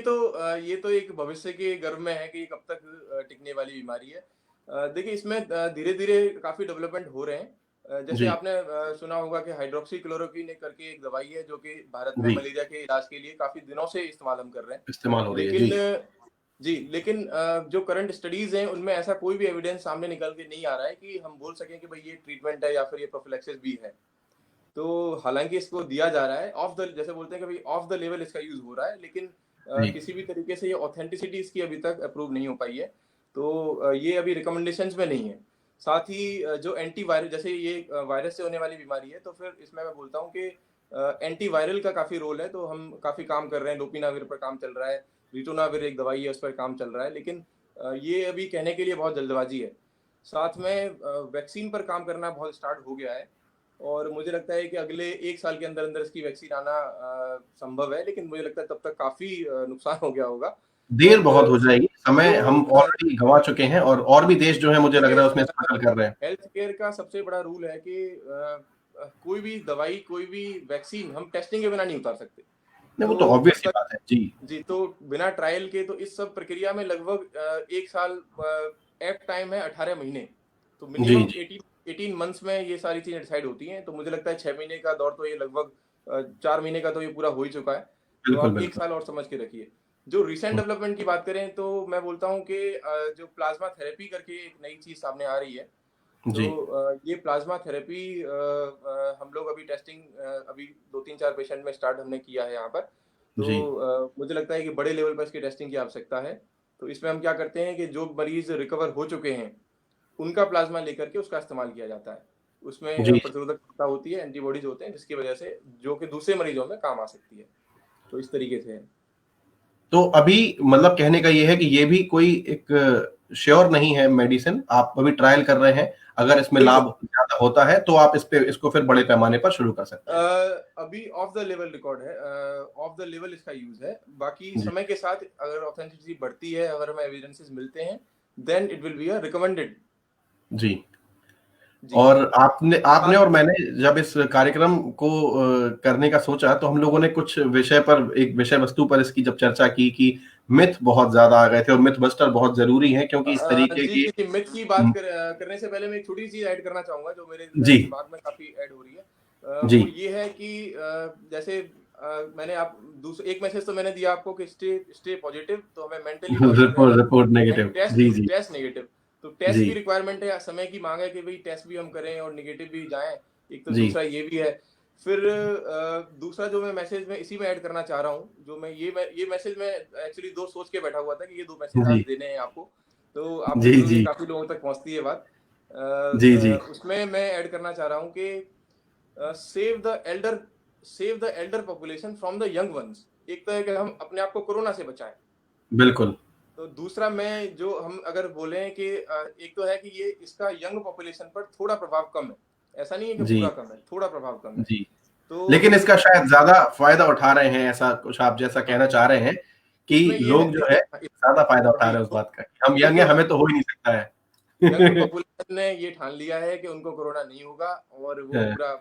तो एक भविष्य के गर्भ में है कि ये कब तक टिकने वाली बीमारी है। देखिए इसमें धीरे-धीरे काफ़ी डेवलपमेंट हो रहे हैं। जैसे जी, आपने सुना होगा कि हाइड्रॉक्सीक्लोरोक्विन करके एक दवाई है जो कि भारत में जी, मलेरिया के इलाज के लिए काफ़ी दिनों से इस्तेमाल हम कर रहे हैं। इस्तेमाल हो रही है। लेकिन जी, जी, लेकिन जो करंट स्टडीज़ हैं उनमें ऐसा कोई भी एविडेंस सामने निकल के नहीं आ रहा है कि हम बोल सकें कि भई ये ट्रीटमेंट है या फिर ये प्रोफिलैक्सिस भी है। तो हालाँकि इसको दिया जा रहा है ऑफ द जैसे बोलते हैं कि भई ऑफ द लेवल इसका यूज़ हो रहा है, लेकिन जी, किसी भी तरीके से ये ऑथेंटिसिटी इसकी अभी तक अप्रूव नहीं हो पाई है। तो ये अभी रिकमेंडेशंस में नहीं है। साथ ही जो एंटीवायरल जैसे ये वायरस से होने वाली बीमारी है, तो फिर इसमें मैं बोलता हूँ कि एंटीवायरल का काफ़ी रोल है, तो हम काफ़ी काम कर रहे हैं, लोपिनाविर पर काम चल रहा है, रिटोनाविर एक दवाई है, उस पर काम चल रहा है, लेकिन ये अभी कहने के लिए बहुत जल्दबाज़ी है। साथ में वैक्सीन पर काम करना बहुत स्टार्ट हो गया है। और मुझे लगता है कि अगले 1 साल के अंदर-अंदर इसकी वैक्सीन आना संभव है, लेकिन मुझे लगता है तब तक काफ़ी नुकसान हो गया होगा। देर और बहुत हो जाएगी, समय जो हम ऑलरेडी गँवा चुके हैं और भी देश जो है मुझे लग देखिए रहा है उसमें स्ट्रगल कर रहे हैं। हेल्थ केयर का सबसे बड़ा रूल है कि कोई भी दवाई, कोई भी वैक्सीन हम टेस्टिंग के बिना नहीं उतार सकते। नहीं, वो तो तो ऑब्वियस जब सी तक बात है। जी, जी, तो बिना ट्रायल के तो इस सब प्रक्रिया में लगभग 1 साल एप्ट टाइम है 18 महीने। तो जी, मिनिमम जी। 18 मंथ्स में ये सारी चीज़ें डिसाइड होती हैं। तो मुझे लगता है 6 महीने का दौर तो ये लगभग 4 महीने का तो ये पूरा हो ही चुका है। तो बिल्कुल, आप 1 बिल्कुल। साल और समझ के रखिए। जो रिसेंट हुँ, डेवलपमेंट की बात करें तो मैं बोलता हूँ कि जो प्लाज़्मा थेरेपी करके एक नई चीज़ सामने आ रही है। तो जी, ये प्लाज़्मा थेरेपी हम लोग अभी टेस्टिंग अभी 2-3-4 पेशेंट में स्टार्ट हमने किया है यहाँ पर। तो जी, मुझे लगता है कि बड़े लेवल पर इसकी टेस्टिंग की आवश्यकता है। तो इसमें हम क्या करते हैं कि जो मरीज़ रिकवर हो चुके हैं, उनका प्लाज़्मा लेकर के उसका इस्तेमाल किया जाता है। उसमें जी। प्रतिरोधक क्षमता होती है, एंटीबॉडीज़ होते हैं, जिसकी वजह से जो कि दूसरे मरीज़ों में काम आ सकती है। तो इस तरीके से है। तो अभी मतलब कहने का ये है कि ये भी कोई एक श्योर नहीं है मेडिसिन, आप अभी ट्रायल कर रहे हैं। अगर इसमें बिल्कुल। लाभ ज़्यादा होता है, तो आप इसको फिर बड़े पैमाने पर शुरू कर सकते हैं। अभी ऑफ द लेवल रिकॉर्ड है ऑफ द लेवल इसका यूज़ है। बाकी जी, समय के साथ अगर ऑथेंटिसिटी बढ़ती है, अगर हमें एविडेंसेस मिलते हैं, then it will be a recommended. जी। जी। और आपने आपने साथ और मैंने जब इस कार्यक्रम को करने का सोचा, तो हम लोगों ने कुछ विषय पर एक विषय वस्तु पर इसकी जब चर्चा की कि मिथ बहुत ज़्यादा आ गए थे और मिथ बस्टर बहुत ज़रूरी हैं क्योंकि इस तरीके जी, की जी, जी, मिथ की हुँ, करने से पहले मैं एक छोटी चीज़ ऐड करना चाहूँगा जो मेरे जी, दिमाग में काफ़ी ऐड हो रही है। जी। वो ये है कि जैसे मैंने आप दूस एक मैसेज तो मैंने दिया आपको कि स्टे स्टे पॉजिटिव, तो हमें मेंटली पॉजिटिव रहना रिपोर्ट है रिपोर्ट एंड नेगेटिव। टेस्ट जी, जी, टेस्ट नेगेटिव। तो टेस्ट जी, की रिक्वायरमेंट है, समय की माँग है कि भई टेस्ट भी हम करें और नेगेटिव भी जाएँ। एक तो जी, दूसरा ये भी है। फिर दूसरा जो मैं मैसेज में इसी में ऐड करना चाह रहा हूँ, जो मैं ये मैसेज मैं एक्चुअली 2 सोच के बैठा हुआ था कि ये 2 मैसेज आज जी, देने हैं आपको। तो आप जी, देख लो ये जी, काफ़ी लोगों तक पहुँचती है बात। जी, जी, उसमें मैं ऐड करना चाह रहा हूँ कि save the elder save the elder population from the young ones. एक तो है कि हम अपने आप को कोरोना से बचाएँ। बिल्कुल। तो दूसरा मैं जो हम अगर बोलें कि एक तो है कि ये इसका यंग पॉपुलेशन पर थोड़ा प्रभाव कम है। ऐसा नहीं है कि जी, पूरा कम है, थोड़ा प्रभाव कम है। जी। तो लेकिन इसका शायद ज़्यादा फ़ायदा उठा रहे हैं, ऐसा कुछ आप जैसा हाँ, कहना चाह रहे हैं कि इसमें ये है लोग जो देखिए है हाँ, ज़्यादा फ़ायदा उठा जी, रहे हैं उस तो बात का। हम यंग हैं, बिल्कुल हमें तो हो ही नहीं सकता है। यंग पॉपुलेशन ने ये ठान लिया है कि उनको कोरोना नहीं होगा और वो हाँ। पूरा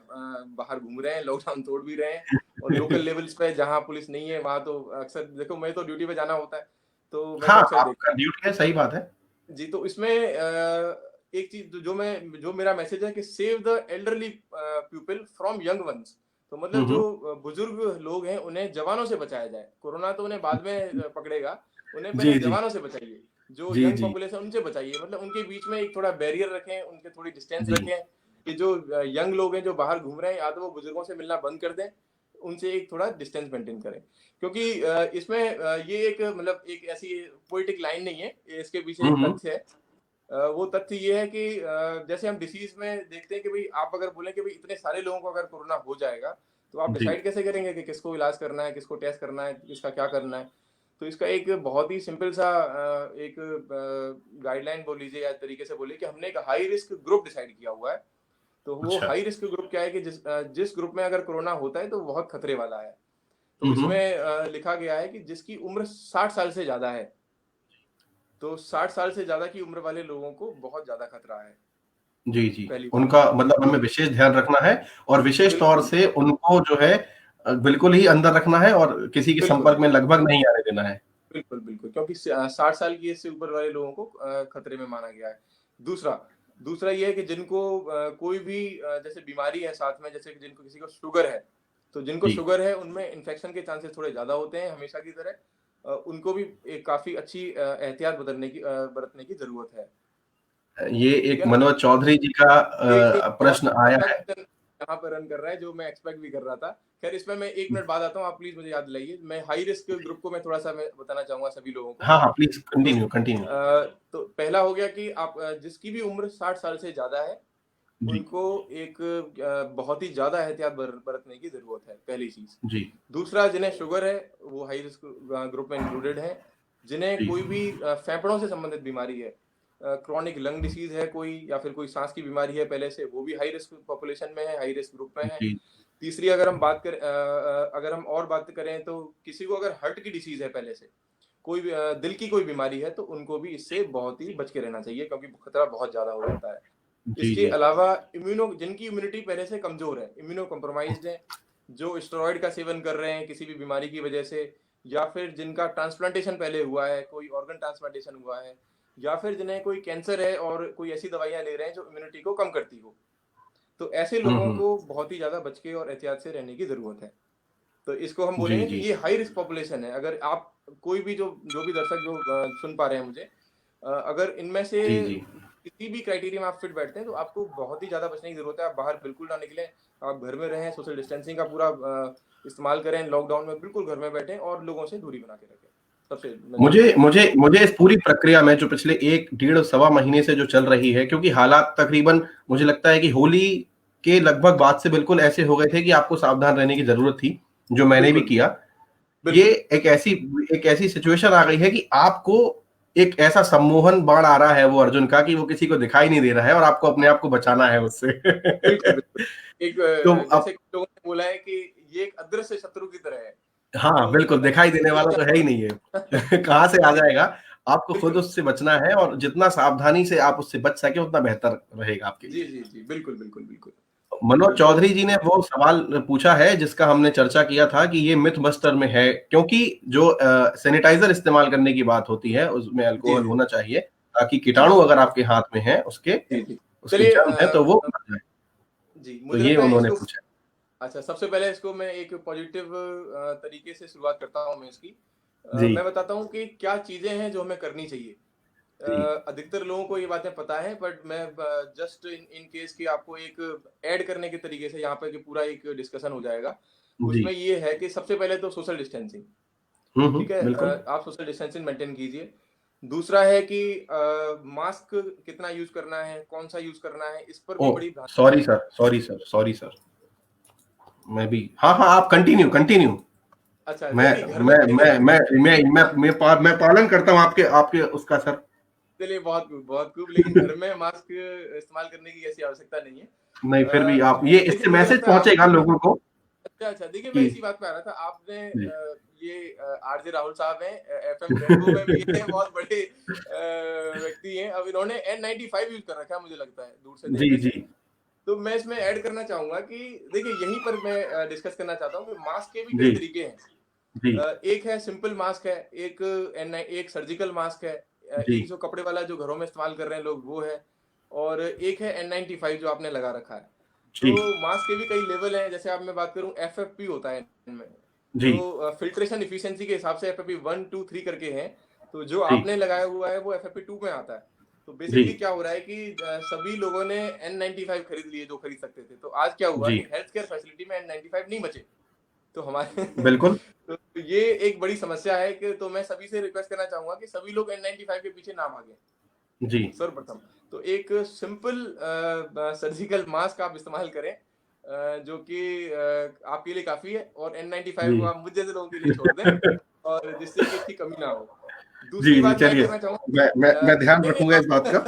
बाहर घूम रहे हैं, लॉकडाउन तोड़ भी रहे हैं और लोकल लेवल्स पे जहाँ पुलिस नहीं है, वहाँ तो अक्सर देखो मैं तो ड्यूटी पे जाना होता है, तो मैं हाँ, तो अक्सर आपका देखता हूँ। ड्यूटी है, सही बात है। जी, तो इसमें एक चीज़ जो मेरा मैसेज है कि save the elderly people from young ones. तो मतलब जो हम्म। बुजुर्ग लोग हैं उन्हें जवानों से बचाया जाए। कोरोना तो उन्हें बाद में पकड़ेगा, उन्हें पहले जी जी जवानों से बचाइए। जो जी यंग जी पॉपुलेशन उनसे बचाइए, मतलब उनके बीच में एक थोड़ा बैरियर रखें, उनके थोड़ी डिस्टेंस जी। रखें कि जो यंग लोग हैं जो बाहर घूम रहे हैं, या तो वो बुजुर्गों से मिलना बंद कर दें, उनसे एक थोड़ा डिस्टेंस मेंटेन करें। क्योंकि इसमें ये एक मतलब एक ऐसी पोएटिक लाइन नहीं है, इसके पीछे एक हम्म। तथ्य है। वो तथ्य ये है कि जैसे हम डिसीज में देखते हैं कि भाई आप अगर बोलें कि भाई इतने सारे लोगों को अगर कोरोना हो जाएगा, तो आप जी। डिसाइड कैसे करेंगे कि किसको इलाज करना है, किसको टेस्ट करना है, किसका क्या करना है। तो इसका एक बहुत ही सिंपल सा एक गाइडलाइन बोल लीजिए या तरीके से बोलिए कि हमने एक हाई रिस्क ग्रुप डिसाइड किया हुआ है। तो वो अच्छा। हाई रिस्क ग्रुप क्या है कि जिस ग्रुप में अगर कोरोना होता है तो बहुत खतरे वाला है। तो हम्म। इसमें लिखा गया है कि जिसकी उम्र 60 साल से ज्यादा है, तो 60 साल से ज्यादा की उम्र वाले लोगों को बहुत ज्यादा खतरा है। जी जी। पहली बात। उनका मतलब हमें विशेष ध्यान रखना है, और विशेष तौर बिल्कुल, से उनको जो है बिल्कुल ही अंदर रखना है, और किसी के बिल्कुल, संपर्क में लगभग नहीं आने देना है। बिल्कुल, बिल्कुल, क्योंकि 60 साल की एज से ऊपर वाले लोगों को खतरे में माना गया है। दूसरा दूसरा ये है कि जिनको कोई भी जैसे बीमारी है साथ में, जैसे कि जिनको किसी को शुगर है, तो जिनको जी। शुगर है उनमें इन्फेक्शन के चांसेस थोड़े ज़्यादा होते हैं हमेशा की तरह। उनको भी एक काफ़ी अच्छी एहतियात बरतने की ज़रूरत है। ये ठीक एक है ना? मनोज चौधरी जी का एक बहुत प्रश्न आया अच्छा है। क्वेश्चन यहाँ पर रन कर रहा है, जो मैं एक्सपेक्ट भी कर रहा था। खैर इसमें मैं 1 मिनट बाद आता हूँ, आप प्लीज़ मुझे याद दिलाइए। मैं हाई रिस्क ग्रुप को मैं थोड़ा-सा मैं बताना चाहूँगा सभी लोगों को। हाँ हाँ, प्लीज तो कंटिन्यू कंटिन्यू। तो पहला हो गया कि आप जिसकी भी उम्र 60 साल से ज़्यादा है, जी उनको एक बहुत ही ज़्यादा एहतियात बरतने की ज़रूरत है, पहली चीज़। जी दूसरा, जिन्हें शुगर है, वो हाई रिस्क ग्रुप में इंक्लूडेड हैं। जिन्हें जी कोई भी फेफड़ों से संबंधित बीमारी है, क्रॉनिक लंग डिसीज़ है कोई, या फिर कोई साँस की बीमारी है पहले से, वो भी हाई रिस्क पॉपुलेशन में है, हाई रिस्क ग्रुप में है। जी। तीसरी, अगर हम और बात करें तो किसी को अगर हार्ट की डिसीज़ है पहले से, कोई भी दिल की कोई बीमारी है, तो उनको भी इससे बहुत ही बच के रहना चाहिए, क्योंकि खतरा बहुत ज़्यादा हो जाता है। जी इसके जी अलावा जिनकी इम्यूनिटी पहले से कमज़ोर है, इम्यूनो कॉम्प्रोमाइज़्ड हैं, जो स्टेरॉइड का सेवन कर रहे हैं किसी भी बीमारी की वजह से, या फिर जिनका ट्रांसप्लांटेशन पहले हुआ है, कोई ऑर्गन ट्रांसप्लांटेशन हुआ है, या फिर जिन्हें कोई कैंसर है और कोई ऐसी दवाइयाँ ले रहे हैं जो इम्यूनिटी को कम करती हो। तो ऐसे लोगों हम्म। को बहुत ही ज़्यादा बच के और एहतियात से रहने की ज़रूरत है। तो इसको हम जी बोलेंगे कि जी ये हाई रिस्क पॉपुलेशन है। अगर आप कोई भी जो भी दर्शक जो सुन पा रहे हैं मुझे, अगर इनमें से जी जी। किसी भी क्राइटेरिया में आप फिट बैठते हैं, तो आपको बहुत ही ज़्यादा बचने की ज़रूरत है। आप बाहर बिल्कुल ना निकलें, आप घर में रहें, सोशल डिस्टेंसिंग का पूरा इस्तेमाल करें, लॉकडाउन में बिल्कुल घर में बैठें और लोगों से दूरी बना के रखें। सबसे मैं जो मुझे बोलना चाहूँगा। मुझे मुझे इस पूरी प्रक्रिया में जो पिछले 1 डेढ़ सवा महीने से जो चल रही है, क्योंकि हालात तकरीबन मुझे लगता है कि होली के लगभग बाद से बिल्कुल ऐसे हो गए थे कि आपको सावधान रहने की ज़रूरत थी, जो मैंने भी बिल्कुल, किया। ये बिल्कुल। एक ऐसी सिचुएशन आ गई है कि आपको एक ऐसा सम्मोहन बाण आ रहा है वो अर्जुन का, कि वो किसी को दिखाई नहीं दे रहा है और आपको अपने आप को बचाना है उससे। बिल्कुल, बिल्कुल। एक तो अब जैसे कुछ लोगों ने बोला है कि ये एक अदृश्य शत्रु की तरह है। हाँ, तो बिल्कुल दिखाई देने वो वाला तो है ही नहीं है। कहाँ से आ जी, जाएगा? आपको खुद बिल्कुल। उससे बचना है, और जितना सावधानी से आप उससे बच सके उतना बेहतर रहेगा आपके जी, लिए। जी, जी। बिल्कुल, बिल्कुल, बिल्कुल। मनोज बिल्कुल, चौधरी जी ने वो सवाल पूछा है जिसका हमने चर्चा किया था कि ये मिथ बस्टर में है, क्योंकि जो सैनिटाइजर इस्तेमाल करने की बात होती है उसमें जी, अल्कोहल जी, होना चाहिए, ताकि जी, कीटाणु अगर आपके हाथ में है उसके जी, जी। उसके चलिए जर्म है तो वो मर जाए। जी, तो मुझे ये लगता है उन्होंने इसको पूछा। अच्छा, सबसे पहले इसको मैं एक पॉजिटिव तरीके से शुरुआत करता हूँ मैं इसकी। जी मैं बताता हूँ कि क्या चीज़ें हैं जो हमें करनी चाहिए। जी अधिकतर लोगों को ये बातें पता है, बट मैं जस्ट इन इन केस कि आपको एक ऐड करने के तरीके से यहाँ पे कि पूरा एक डिस्कस्शन हो जाएगा। जी। उसमें ये है कि सबसे पहले तो सोशल डिस्टेंसिंग, ठीक है? बिल्कुल। आप सोशल डिस्टेंसिंग मेंटेन कीजिए। दूसरा है कि मास्क कितना यूज़ करना है, कौन-सा यूज़ करना है, इस पर भी ओह, बड़ी ध्यान सॉरी दीजिए। Sir, sorry sir, sorry sir. मैं भी, हाँ हाँ, आप कंटिन्यू कंटिन्यू। अच्छा, मैं देखिए घर में मैं रहने मैं की मैं मैं पालन करता हूँ आपके आपके उसका सर। चलिए बहुत खूब, लेकिन घर में मास्क इस्तेमाल करने की ऐसी आवश्यकता नहीं है। नहीं, फिर भी आप ये, देखिए इससे मुझे मैसेज लगता है आप पहुंचेगा लोगों को अच्छा, देखिए मैं कि इसी बात पे आ रहा था। आपने जी ये आरजे राहुल साहब हैं, एफएम रेनबो में भी हैं, बहुत बड़े व्यक्ति हैं। अब इन्होंने N95 यूज़ कर रखा है मुझे लगता है, दूर से जी देखने जी से। तो मैं इसमें ऐड करना चाहूँगा कि देखिए यहीं पर मैं डिस्कस करना चाहता हूँ कि मास्क के भी कई जी तरीके हैं। जी एक है सिंपल मास्क है, एक सर्जिकल मास्क है, एक जो कपड़े वाला जो घरों में इस्तेमाल कर रहे हैं लोग वो है, और एक है N95 जो आपने लगा रखा है। तो मास्क के भी कई लेवल हैं, जैसे आप मैं बात करूं FFP होता है इनमें, तो फिल्ट्रेशन इफिशिएंसी के हिसाब से FFP 1 2 3 करके हैं, तो जो आपने लगाया हुआ है वो FFP 2 में आता है। तो बेसिकली क्या हो रहा है कि सभी लोगों ने N95 खरीद लिए जो खरीद सकते थे, तो आज क्या हुआ कि हेल्थ केयर फैसिलिटी में N95 नहीं बचे, तो हमारे बिल्कुल तो ये एक बड़ी समस्या है कि, तो मैं सभी से रिक्वेस्ट करना चाहूंगा कि सभी लोग N95 के पीछे ना भागें जी। सर्वप्रथम तो एक सिंपल सर्जिकल मास्क आप इस्तेमाल करें, जो कि आपके लिए काफी है, और N95 को आप मुझ जैसे लोगों के लिए छोड़ दें, और जिससे कि इसकी कमी ना हो। दूसरी बात मैं करना चाहूंगा, मैं ध्यान रखूंगा इस बात का।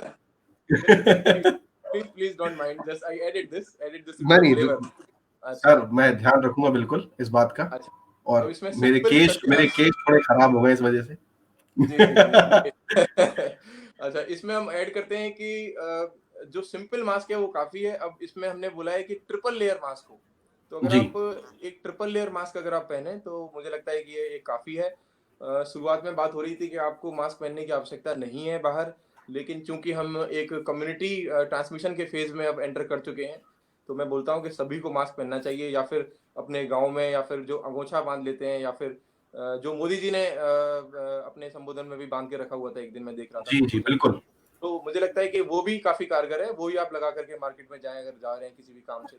Please don't mind, just I edit this sir, मैं ध्यान रखूंगा बिल्कुल इस बात का। अच्छा, और तो मेरे केश थोड़े खराब हो गए इस वजह से। अच्छा, इसमें हम ऐड करते हैं कि जो सिंपल मास्क है वो काफी है। अब इसमें हमने बोला है कि ट्रिपल लेयर मास्क हो, तो अगर आप एक ट्रिपल लेयर मास्क अगर आप पहने तो मुझे लगता है कि ये काफी है। शुरुआत में बात हो रही थी कि आपको मास्क पहनने की आवश्यकता नहीं है बाहर, लेकिन चूंकि हम एक कम्युनिटी ट्रांसमिशन के फेज में अब एंटर कर चुके हैं, तो मैं बोलता हूँ कि सभी को मास्क पहनना चाहिए, या फिर अपने गांव में, या फिर जो अंगोछा बांध लेते हैं, या फिर जो मोदी जी ने अपने संबोधन में भी बांध के रखा हुआ था, एक दिन मैं देख रहा था। जी बिल्कुल। तो मुझे लगता है कि वो भी काफी कारगर है, वो ही आप लगा करके मार्केट में जाएं अगर जा रहे हैं किसी भी काम से।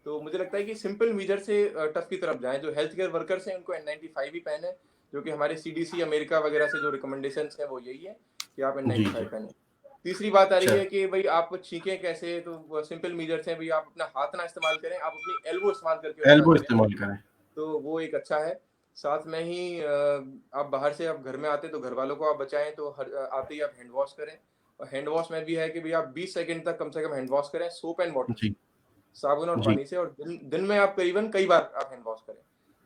तो मुझे लगता है कि सिंपल मीजर से टफ की तरफ जाएं। जो हेल्थ केयर वर्कर्स हैं उनको N95 ही पहने, जो कि हमारे CDC अमेरिका वगैरह से जो रिकमेंडेशंस है वो यही है कि आप N95 पहने। तीसरी बात आ रही है कि भाई आप छींके कैसे, तो सिंपल मीजर्स हैं, भाई आप अपना हाथ ना इस्तेमाल करें, आप अपनी एल्बो इस्तेमाल करें, तो वो एक अच्छा है। साथ में ही आप बाहर से आप घर में आते तो घर वालों को आप बचाएं, तो आते ही आप हैंड वॉश करें। और हैंड वॉश में भी है कि भाई आप 20 सेकंड तक कम से कम हैंड वॉश करें, सोप एंड वाटर, साबुन और पानी से, और दिन में आप करीबन कई बार आप हैंड वॉश करें,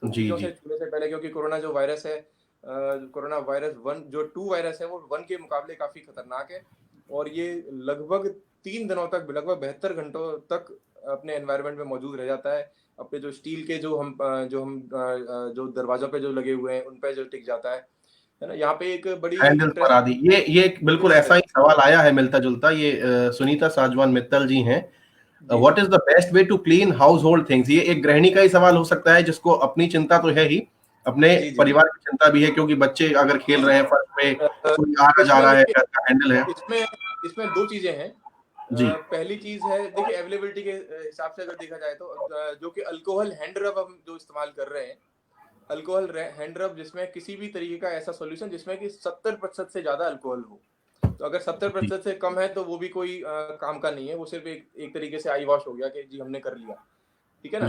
तो चीजों से छूने से पहले, क्योंकि कोरोना जो वायरस है, कोरोना वायरस 1 जो 2 वायरस है वो 1 के मुकाबले काफी खतरनाक है, और ये लगभग 3 दिनों तक, लगभग 72 घंटों तक अपने एनवायरनमेंट में मौजूद रह जाता है। अपने जो स्टील के जो हम जो दरवाजों पे जो लगे हुए हैं उन पे जो टिक जाता है ना। यहाँ पे एक बड़ी हैंडल्स पर आदि, ये बिल्कुल ऐसा ही सवाल आया है मिलता जुलता। ये सुनीता साजवान मित्तल जी हैं, what is the best way to clean household things. ये एक गृहिणी का ही सवाल हो सकता है, जिसको अपनी चिंता तो है ही, अपने परिवार की चिंता भी है, क्योंकि बच्चे अगर खेल रहे हैं फर्श पे, कोई आ जा रहा है, घर का हैंडल है। इसमें 2 चीजें हैं जी। पहली चीज है, देखिए अवेलेबिलिटी के हिसाब से अगर देखा जाए तो जो कि अल्कोहल हैंड रब हम जो इस्तेमाल कर रहे हैं, अल्कोहल हैंड रब, जिसमें किसी भी तरीके का ऐसा सॉल्यूशन जिसमें कि 70% से ज्यादा अल्कोहल हो, तो अगर 70% से कम है तो वो भी कोई काम का नहीं है, वो सिर्फ एक तरीके से आई वॉश हो गया कि जी हमने कर लिया, ठीक है ना।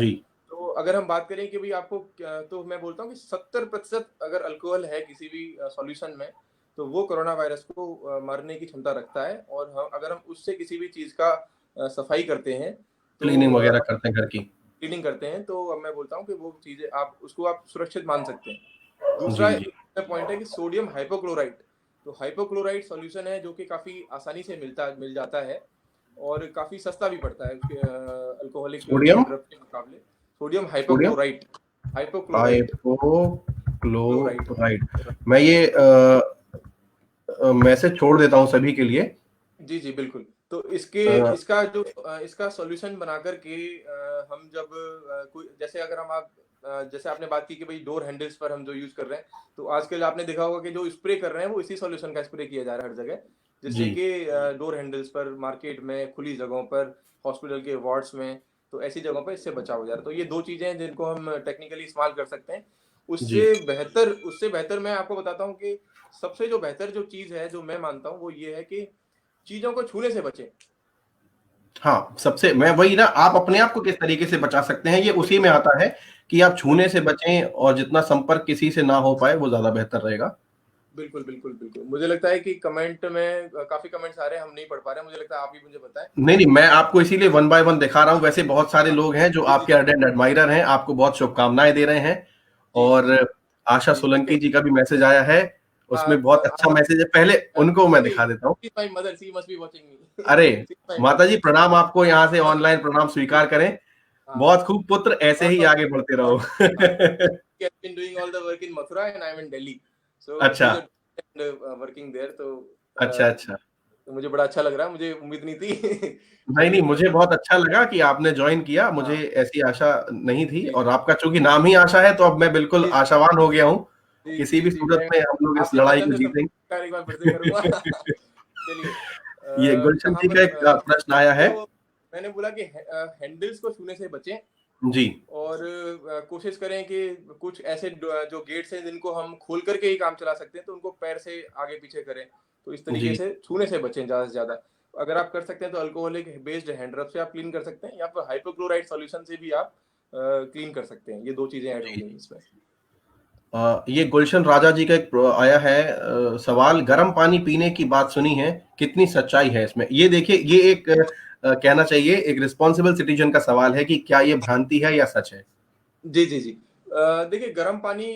तो अगर हम बात करें कि भाई आपको, तो मैं बोलता हूँ कि 70% अगर अल्कोहल है किसी भी सॉल्यूशन में, तो वो कोरोना वायरस को मारने की क्षमता रखता है। और अगर हम उससे किसी भी चीज का सफाई करते हैं, तो क्लीनिंग वगैरह करते हैं, घर की क्लीनिंग करते हैं, तो अब मैं बोलता हूँ कि वो चीजें आप उसको आप सुरक्षित मान सकते हैं। दूसरा पॉइंट है कि सोडियम हाइपोक्लोराइड, तो हाइपोक्लोराइड सॉल्यूशन है जो कि काफी आसानी से मिल जाता है, और काफी सस्ता भी पड़ता है अल्कोहलिक ड्रग के मुकाबले। सोडियम हाइपोक्लोराइड, मैं ये मैसेज छोड़ देता हूँ सभी के लिए। जी बिल्कुल। तो इसका सॉल्यूशन बना करके हम जब कोई, जैसे अगर हम जैसे आपने बात की कि भाई डोर हैंडल्स पर हम जो यूज कर रहे हैं, तो आजकल आपने देखा होगा कि जो स्प्रे कर रहे हैं वो इसी सॉल्यूशन का स्प्रे किया जा रहा है हर जगह, जिससे कि डोर हैंडल्स पर, मार्केट में, खुली जगहों पर, हॉस्पिटल के वार्ड्स में, तो ऐसी जगहों पर इससे बचाव हो जा रहा है। तो ये 2 चीजें हैं जिनको हम टेक्निकली इस्तेमाल कर सकते हैं। उससे बेहतर मैं आपको बताता हूँ कि सबसे जो बेहतर जो चीज है जो मैं मानता हूँ वो ये है कि चीजों को छूने से बचें। हाँ, सबसे मैं वही ना, आप अपने आप को किस तरीके से बचा सकते हैं, ये उसी में आता है कि आप छूने से बचें, और जितना संपर्क किसी से ना हो पाए वो ज्यादा बेहतर रहेगा। बिल्कुल। मुझे लगता है कि कमेंट में काफी कमेंट्स आ रहे हैं, हम नहीं पढ़ पा रहे हैं, मुझे लगता है आप ही मुझे बताएं। नहीं, मैं आपको इसीलिए 1 बाय 1 दिखा रहा हूँ। वैसे बहुत सारे लोग हैं जो आपके अर्डेंट एडमायरर हैं, आपको बहुत शुभकामनाएं दे रहे हैं। और आशा सोलंकी जी का भी मैसेज आया है, उसमें बहुत अच्छा मैसेज है, पहले उनको मैं दिखा देता हूँ। अरे माता जी प्रणाम, आपको यहाँ से ऑनलाइन प्रणाम स्वीकार करें। बहुत खूब पुत्र, ऐसे ही आगे बढ़ते रहो। doing all the work in Mathura and I'm in Delhi. So अच्छा, वर्किंग देयर, अच्छा, अच्छा। तो मुझे बड़ा अच्छा लग रहा है, मुझे उम्मीद नहीं थी। नहीं, नहीं, चलिए मुझे बहुत अच्छा लगा कि आपने जॉइन किया, मुझे हाँ, ऐसी आशा नहीं थी जी, और आपका चूँकि नाम ही आशा है, तो अब मैं बिल्कुल जी, आशावान हो गया हूँ। जी, किसी जी, भी जी, सूरत मैं में हम लोग इस आपके लड़ाई माध्यम को से जीतेंगे। सबका एक बार फिर से करूँगा। चलिए ये गुलशन कहाँ जी पर का एक प्रश्न आया है। तो मैंने बोला कि हैंडल्स को छूने से बचें जी, और कोशिश करें कि कुछ ऐसे जो गेट्स हैं जिनको हम खोल करके ही काम चला सकते हैं, तो उनको पैर से आगे पीछे करें। तो इस तरीके जी। से छूने से बचें ज़्यादा से ज़्यादा। अगर आप कर सकते हैं तो अल्कोहलिक बेस्ड हैंड रब से आप क्लीन कर सकते हैं, या फिर हाइपोक्लोराइड सॉल्यूशन से भी आप क्लीन कर सकते हैं। ये 2 चीज़ें ऐड हो जी। गई इसमें। ये गुलशन राजा जी का एक आया है सवाल, गर्म पानी पीने की बात सुनी है, कितनी सच्चाई है इसमें? ये देखिए, ये एक कहना चाहिए एक रिस्पॉन्सिबल सिटीजन का सवाल है कि क्या ये भ्रांति है या सच है? जी, जी, जी। देखिए गर्म पानी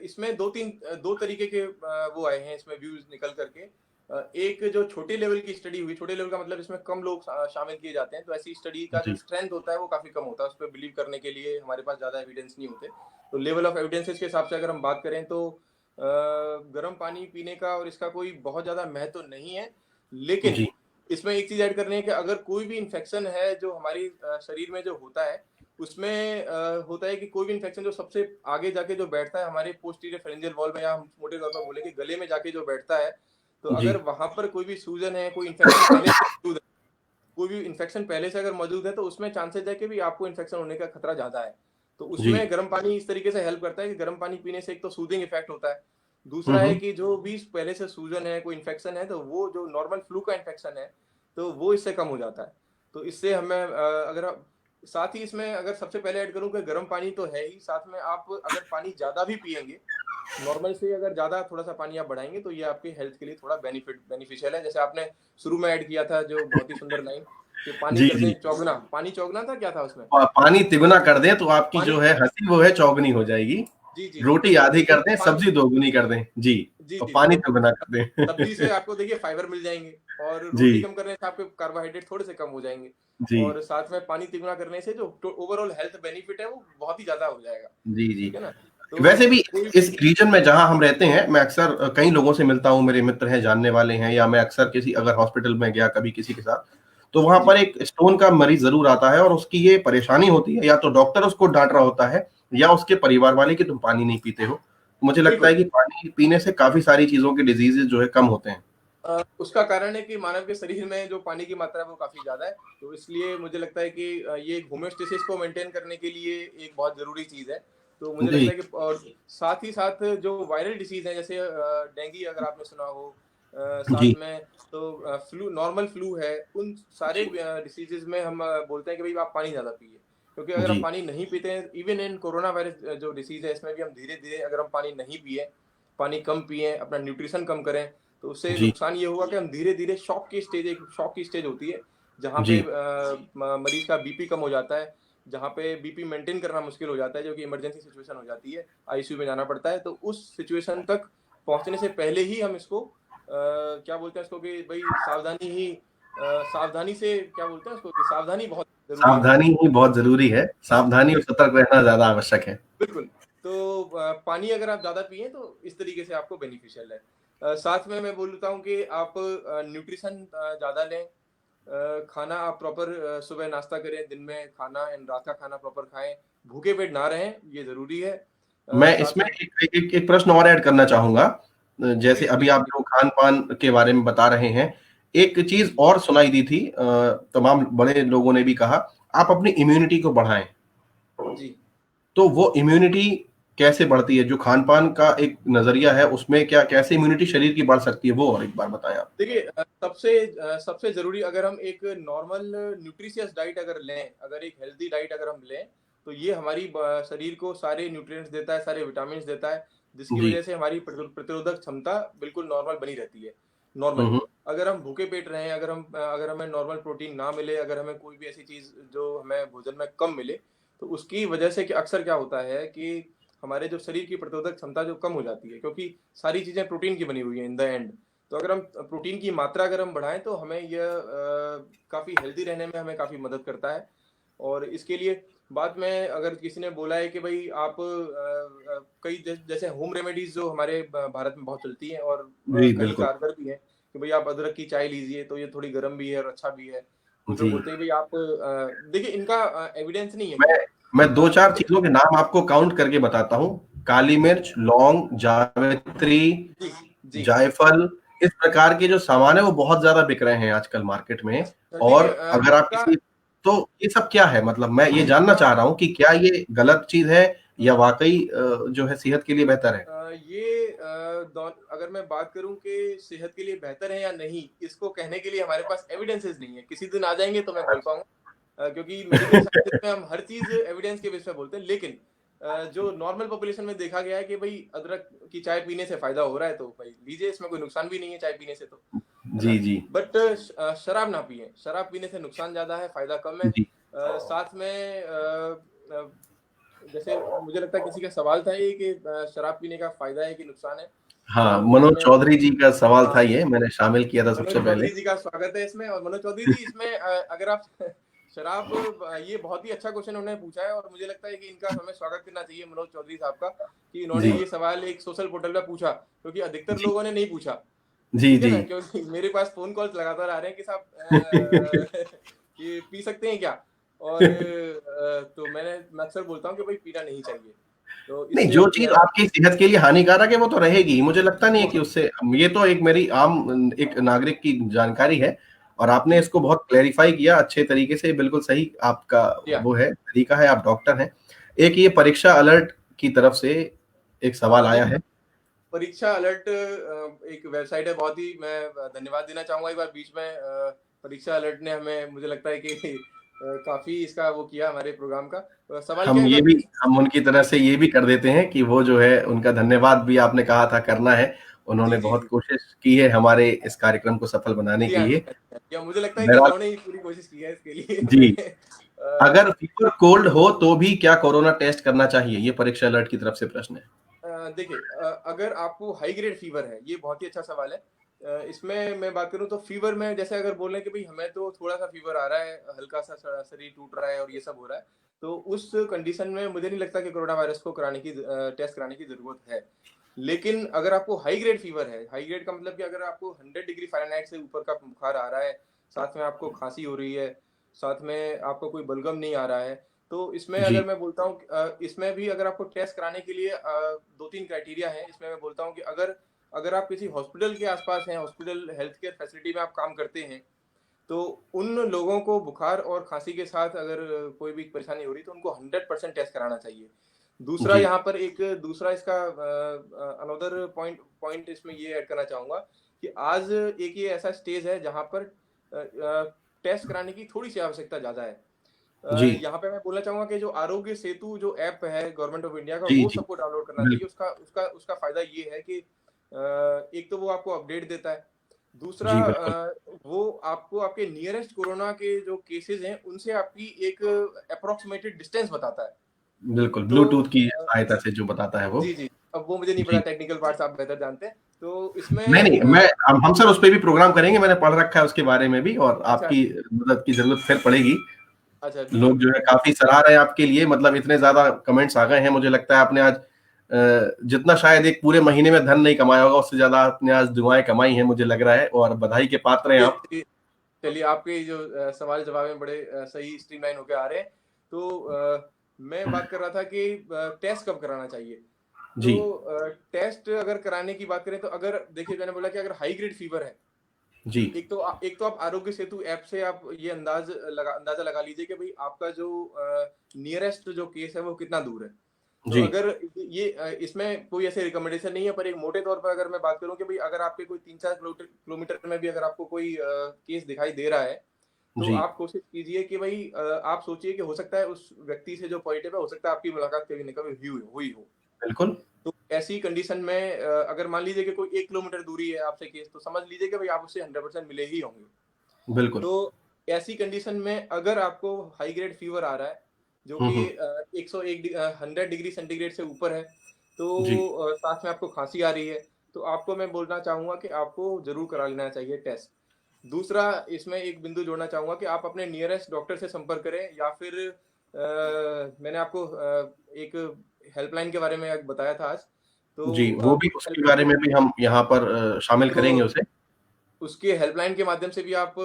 इसमें 2 तरीके के वो आए हैं इसमें व्यूज़ निकल कर के। एक जो छोटे लेवल की स्टडी हुई, छोटे लेवल का मतलब इसमें कम लोग शामिल किए जाते हैं, तो ऐसी स्टडी का जो जी, स्ट्रेंथ होता है वो काफ़ी कम होता है, उसपे बिलीव करने के लिए हमारे पास ज़्यादा एविडेंस नहीं होते। तो लेवल ऑफ एविडेंसेस के हिसाब से अगर हम बात करें तो गर्म पानी पीने का और इसका कोई बहुत ज़्यादा महत्व नहीं है। लेकिन जी, इसमें एक चीज़ ऐड करनी है कि अगर कोई भी इन्फेक्शन है जो हमारी शरीर में जो होता है, उसमें होता है कि कोई भी इन्फेक्शन जो सबसे आगे जाके जो बैठता है हमारे पोस्टीरियर फेरेंजियल वॉल में, या हम मोटे तौर पर बोले कि गले में जाके जो बैठता है, तो जी, अगर वहाँ पर कोई भी सूजन है, कोई इन्फेक्शन पहले से मौजूद है, कोई भी इन्फेक्शन पहले से अगर मौजूद है, तो उसमें चांसेस है कि भी आपको इन्फेक्शन होने का खतरा ज़्यादा है। तो जी। उसमें गर्म पानी इस तरीके से हेल्प करता है कि गर्म पानी पीने से एक तो सूदिंग इफेक्ट होता है। हुँ, दूसरा है हुँ। कि जो भी पहले से सूजन है, कोई इन्फेक्शन है, तो वो जो नॉर्मल फ्लू का इन्फेक्शन है, तो वो इससे कम हो जाता है। तो इससे हमें अगर आप साथ ही इसमें अगर सबसे पहले ऐड करूँ कि गर्म पानी तो है ही, साथ में आप अगर पानी ज़्यादा भी पिएँगे, नॉर्मल से अगर ज़्यादा थोड़ा-सा पानी आप बढ़ाएँगे, तो ये आपके हेल्थ के लिए थोड़ा बेनिफिशियल है। जैसे आपने शुरू में ऐड किया था जो बहुत ही सुंदर लाइन, कि पानी जी, कर जी। दें चौगुना, पानी चौगुना था क्या था उसमें? पानी तिगुना कर दें तो आपकी पानी जो है हँसी वो है चौगुनी हो जाएगी। जी, जी, जी। रोटी आधी कर तो दें, पानी सब्ज़ी दोगुनी कर दें। जी, जी, और जी, पानी तो तिगुना कर सब्ज़ी से दें। आपको देखिए फाइबर मिल जाएँगे, और रोटी जी, कम करने से आपके कार्बोहाइड्रेट थोड़े से कम हो जाएँगे, जी। और साथ में पानी तिगुना करने से जो तो ओवरऑल हेल्थ बेनिफिट है वो बहुत ही ज़्यादा हो जाएगा। जी, जी। ठीक है ना? तो वैसे भी कोई इस रीजन में जहाँ हम रहते हैं, मैं अक्सर कई लोगों से मिलता हूँ, मेरे मित्र हैं, जानने वाले हैं, या मैं अक्सर किसी अगर हॉस्पिटल में गया कभी किसी के साथ, तो वहाँ जी, पर एक स्टोन का मरीज़ ज़रूर आता है और उसकी ये परेशानी होती है, या तो डॉक्टर उसको डाँट रहा होता है या उसके परिवार वाले कि तुम पानी नहीं पीते हो। मुझे लगता है बिल्कुल। कि पानी पीने से काफ़ी सारी चीज़ों के डिज़ीज़ेज़ जो है कम होते हैं। उसका कारण है कि मानव के शरीर में जो पानी की मात्रा है वो काफ़ी ज़्यादा है। तो इसलिए मुझे लगता है कि ये होम्योस्टेसिस को मेंटेन करने के लिए एक बहुत ज़रूरी चीज़ है। तो मुझे जी, लगता है कि और साथ ही साथ जो वायरल डिसीज़ हैं जैसे डेंगू अगर आपने सुना हो, जी, साथ में तो फ्लू नॉर्मल फ्लू है, उन सारे जी, डिसीज़ेज़ में हम बोलते हैं कि भई आप पानी ज़्यादा पिए। क्योंकि अगर हम जी, पानी नहीं पीते हैं, इवन इन कोरोना वायरस जो डिसीज़ है इसमें भी हम धीरे-धीरे अगर हम पानी नहीं पिए, पानी कम पिएँ, अपना न्यूट्रिशन कम करें, तो उससे जी, नुकसान ये हुआ कि हम धीरे-धीरे एक शॉक की स्टेज होती है, जहाँ पे जी, मरीज़ का बीपी कम हो जाता है, जहाँ पे बीपी मेंटेन करना मुश्किल हो जाता है, जो कि इमरजेंसी सिचुएशन हो जाती है, आईसीयू में जाना पड़ता है। तो उस सिचुएशन तक पहुँचने से पहले ही हम इसको क्या बोलते हैं इसको कि भई सावधानी से क्या बोलते हैं उसको कि सावधानी बहुत ज़रूरी है। सावधानी ही बहुत ज़रूरी है। सावधानी और जी, सतर्क रहना ज़्यादा आवश्यक है। बिल्कुल। तो पानी अगर आप ज़्यादा पिएँ तो इस तरीके से आपको बेनिफिशियल है। साथ में मैं बोलता हूँ कि आप न्यूट्रिशन ज़्यादा लें। खाना आप प्रॉपर सुबह नाश्ता करें, दिन में खाना एंड रात का खाना प्रॉपर खाएँ। भूखे पेट ना रहें, ये ज़रूरी है। मैं साथ इसमें में एक प्रश्न और ऐड करना चाहूँगा। जैसे प्लीज़, अभी प्लीज़। आप जो खान-पान के बारे में बता रहे हैं, एक चीज़ जी, और सुनाई दी थी तमाम बड़े लोगों ने भी कहा, आप अपनी इम्यूनिटी को बढ़ाएँ। जी। तो वो इम्यूनिटी कैसे बढ़ती है? जो खान-पान का एक नज़रिया है, उसमें क्या कैसे इम्यूनिटी शरीर की बढ़ सकती है, वो और एक बार बताएँ आप? देखिए सबसे ज़रूरी अगर हम एक नॉर्मल न्यूट्रिशियस डाइट अगर लें, अगर एक हेल्दी डाइट अगर हम लें, तो ये हमारी शरीर को सारे न्यूट्रिएंट्स देता है, सारे विटामिन्स देता है, जिसकी जी। वजह से हमारी प्रतिरोधक क्षमता बिल्कुल नॉर्मल बनी रहती है, हुँ, नॉर्मली। हुँ। अगर हम भूखे पेट रहें, अगर हमें नॉर्मल प्रोटीन ना मिले, अगर हमें कोई भी ऐसी चीज़ जो हमें भोजन में कम मिले, तो उसकी वजह से अक्सर क्या होता है कि हमारे जो शरीर की प्रतिरोधक क्षमता जो कम हो जाती है, क्योंकि सारी चीज़ें प्रोटीन की बनी हुई हैं इन द एंड। तो अगर हम प्रोटीन की मात्रा अगर हम बढ़ाएँ तो हमें यह काफ़ी हेल्दी रहने में हमें काफ़ी मदद करता है। और इसके लिए बाद में अगर किसी ने बोला है कि भाई आप कई जैसे होम रेमेडीज जो हमारे भारत में बहुत चलती हैं और जी कई बिल्कुल। कारगर भी हैं कि भाई आप अदरक की चाय लीजिए तो ये थोड़ी गर्म भी है और अच्छा भी है। कुछ लोग जी, बोलते हैं भाई आप देखिए इनका एविडेंस नहीं है मैं कोई। मैं दो चार लेकिन चीजों के नाम आपको काउंट करके बताता हूँ। काली मिर्च, लौंग, जावित्री, जी जी जायफल, इस प्रकार के जो सामान है वो बहुत ज्यादा बिक रहे हैं आजकल मार्केट में। अच्छा देखिए और अगर आप इसका किसी, तो ये सब क्या है, मतलब मैं ये जानना चाह रहा हूँ कि क्या ये गलत चीज है या वाकई जो है सेहत के लिए बेहतर है। अगर मैं बात करूं कि सेहत के लिए बेहतर है या नहीं, इसको कहने के लिए हमारे पास एविडेंसेस नहीं है। किसी दिन आ जाएंगे तो मैं बोल पाऊंगा। क्योंकि मेडिकल साइंस में हम हर चीज एविडेंस के बेस पे बोलते हैं। लेकिन जो नॉर्मल पॉपुलेशन में देखा गया है कि भाई अदरक की चाय पीने से फायदा हो रहा है तो भाई लीजिए, इसमें कोई नुकसान भी नहीं है चाय पीने से तो, है जी ना। जी बट शराब ना पिए, शराब पीने से नुकसान ज्यादा है, फायदा कम है। जी। साथ में जैसे मुझे लगता है किसी का सवाल था ये कि शराब पीने का फायदा है कि नुकसान है। हाँ, तो मनोज मैंने चौधरी जी का सवाल था, हाँ, ये मैंने शामिल किया था मनोज सबसे पहले। चौधरी जी का स्वागत है इसमें। और मनोज चौधरी जी इसमें अगर आप शराब ये बहुत ही अच्छा क्वेश्चन उन्होंने पूछा है और मुझे लगता है कि इनका हमें स्वागत करना चाहिए मनोज चौधरी साहब का कि इन्होंने जी ये सवाल एक सोशल पोर्टल पे पूछा, क्योंकि अधिकतर जी लोगों ने नहीं पूछा। जी ठीक है जी। ना, क्योंकि मेरे पास फोन कॉल्स लगातार आ रहे हैं कि साहब ये पी सकते हैं क्या। और तो मैं अक्सर बोलता हूँ कि भाई पीना नहीं चाहिए। तो नहीं, इससे जो चीज आपकी सेहत के लिए हानिकारक है वो तो रहेगी ही। मुझे लगता नहीं है वो कि उससे, ये तो एक मेरी आम एक नागरिक की जानकारी है और आपने जी इसको बहुत क्लेरिफाई किया अच्छे तरीके से। बिल्कुल सही आपका या वो है, तरीका है, आप डॉक्टर हैं। एक ये परीक्षा अलर्ट की तरफ से एक सवाल आया देखिए है। परीक्षा अलर्ट एक वेबसाइट है, बहुत ही मैं धन्यवाद देना चाहूंगा एक बार बीच में परीक्षा अलर्ट ने हमें मुझे लगता है कि काफी इसका वो किया हमारे प्रोग्राम का। सवाल क्या हम है एक ये बार भी, फिर हम उनकी तरफ से ये भी कर देते हैं कि वो जो है उनका धन्यवाद भी आपने कहा था करना है। जी उन्होंने जी बहुत जी कोशिश की है हमारे इस कार्यक्रम को सफल बनाने जी के हाँ जी लिए। हाँ जी, हाँ जी। या मुझे लगता है कि बहरहाल, उन्होंने ही पूरी कोशिश की है इसके लिए जी, मैंने अगर फीवर कोल्ड हो तो भी क्या कोरोना टेस्ट करना चाहिए, ये परीक्षा अलर्ट की तरफ से प्रश्न है। देखिए अगर आपको हाई ग्रेड फीवर है, ये बहुत ही अच्छा सवाल है। इसमें मैं बात करूं तो फीवर में जैसे अगर बोल रहे हैं कि भाई हमें तो थोड़ा सा फीवर आ रहा है, हल्का सा शरीर टूट रहा है और ये सब हो रहा है, तो उस कंडीशन में मुझे नहीं लगता कि कोरोना वायरस को टेस्ट कराने की जरूरत है। लेकिन अगर आपको हाई ग्रेड फीवर है, हाई ग्रेड का मतलब कि अगर आपको 100 डिग्री फ़ारेनहाइट से ऊपर का बुखार आ रहा है, साथ में आपको खांसी हो रही है, साथ में आपको कोई बलगम नहीं आ रहा है, तो इसमें जी अगर मैं बोलता हूँ इसमें भी अगर आपको टेस्ट कराने के लिए 2-3 क्राइटेरिया हैं। इसमें मैं बोलता हूँ कि अगर अगर आप किसी हॉस्पिटल के आसपास हैं, हॉस्पिटल हेल्थ केयर फैसिलिटी में आप काम करते हैं, तो उन लोगों को बुखार और खांसी के साथ अगर कोई भी परेशानी हो रही है तो उनको 100% टेस्ट कराना चाहिए। दूसरा जी यहाँ पर एक दूसरा इसका अनदर पॉइंट पॉइंट इसमें ये ऐड करना चाहूंगा कि आज एक ये ऐसा स्टेज है जहाँ पर टेस्ट कराने की थोड़ी सी आवश्यकता ज्यादा है। जी यहाँ पे मैं बोलना चाहूंगा कि जो आरोग्य सेतु जो ऐप है गवर्नमेंट ऑफ इंडिया का, जी वो जी सबको डाउनलोड करना चाहिए। बिल्कुल। उसका उसका उसका फायदा ये है कि एक तो वो आपको अपडेट देता है। दूसरा जी बिल्कुल वो आपको आपके नियरेस्ट कोरोना के जो केसेस हैं उनसे आपकी एक अप्रोक्सीमेटेड डिस्टेंस बताता है। बिल्कुल, तो ब्लूटूथ की सहायता से जो बताता है वो। जी जी, अब वो मुझे नहीं पता, जी, टेक्निकल पार्ट्स आप बेहतर जानते हैं। तो नहीं इसमें नहीं, मैं, हम सर उस पे भी प्रोग्राम करेंगे, मैंने पढ़ रखा है उसके बारे में भी, और अच्छा आपकी मदद की जरूरत फिर पड़ेगी। अच्छा, बिल्कुल लोग जो है बिल्कुल काफी सराह रहे हैं आपके लिए, मतलब इतने ज्यादा कमेंट्स आ गए हैं। मुझे लगता है आपने आज जितना शायद एक पूरे महीने में धन नहीं कमाया होगा उससे ज्यादा आपने आज दुआएं कमाई हैं, मुझे लग रहा है, और बधाई के पात्र हैं चलिए आप। चलिए चलिए, आपके जो सवाल जवाब में बड़े सही स्ट्रीमलाइन होके आ रहे हैं। तो मैं बात कर रहा था कि टेस्ट कब कराना चाहिए। जी तो टेस्ट अगर कराने की बात करें तो अगर देखिए मैंने बोला कि अगर हाई ग्रेड फीवर है, जी एक तो आप आरोग्य सेतु ऐप से आप ये अंदाजा लगा लीजिए कि भाई आपका जो नियरेस्ट जो केस है वो कितना दूर है। तो जी अगर ये इसमें कोई ऐसे रिकमेंडेशन नहीं है, पर एक मोटे तौर पर अगर मैं बात करूं कि भाई अगर आपके कोई 3-4 किलोमीटर में भी अगर आपको कोई केस दिखाई दे रहा है, तो जी आप कोशिश कीजिए कि भाई आप सोचिए कि हो सकता है उस व्यक्ति से जो पॉजिटिव है, हो सकता है आपकी मुलाकात कभी न कभी हुई हो। बिल्कुल तो ऐसी कंडीशन में अगर मान लीजिए कि कोई 1 किलोमीटर दूरी है आपसे केस, तो समझ लीजिए कि भाई आप उससे 100% मिले ही होंगे। बिल्कुल। तो ऐसी कंडीशन में अगर आपको हाई ग्रेड फीवर आ रहा है जो कि हम्म। 100 डिग्री सेंटीग्रेड से ऊपर है, तो जी साथ में आपको खांसी आ रही है, तो आपको मैं बोलना चाहूंगा कि आपको जरूर करा लेना चाहिए टेस्ट। दूसरा इसमें एक बिंदु जोड़ना चाहूंगा कि आप अपने नियरेस्ट डॉक्टर से संपर्क करें, या फिर मैंने आपको एक हेल्पलाइन के बारे में बताया था आज, तो जी, वो भी उस उसके बारे हेल्पलाइन में भी हम यहाँ पर शामिल करेंगे तो उसे। उसके हेल्पलाइन के माध्यम से भी आप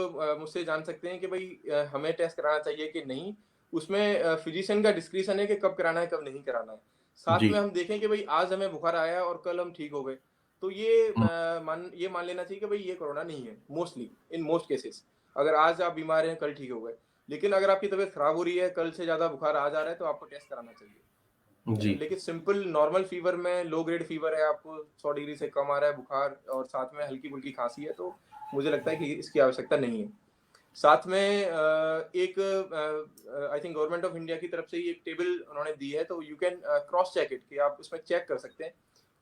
मुझसे जान सकते हैं कि भाई हमें टेस्ट कराना चाहिए कि नहीं। उसमें फिजिशियन का डिस्क्रिशन है कि कब कराना है, कब नहीं कराना है। साथ जी। में हम देखें कि भाई आज हमें बुखार आया और कल हम ठीक हो गए, तो ये हुँ, ये मान लेना चाहिए कि भाई ये कोरोना नहीं है, मोस्टली इन मोस्ट केसेस। अगर आज आप बीमार हैं, कल ठीक हो गए। लेकिन अगर आपकी तबीयत खराब हो रही है, कल से ज़्यादा बुखार आज आ रहा है, तो आपको टेस्ट कराना चाहिए। जी। लेकिन सिंपल नॉर्मल फीवर में, लो ग्रेड फीवर है, आपको 100 डिग्री से कम आ रहा है बुखार और साथ में हल्की-फुल्की खाँसी है, तो मुझे लगता है कि इसकी आवश्यकता नहीं है। साथ में एक I think government of India की तरफ से ही एक टेबल उन्होंने दी है, तो you can cross check it, कि आप उसमें चेक कर सकते हैं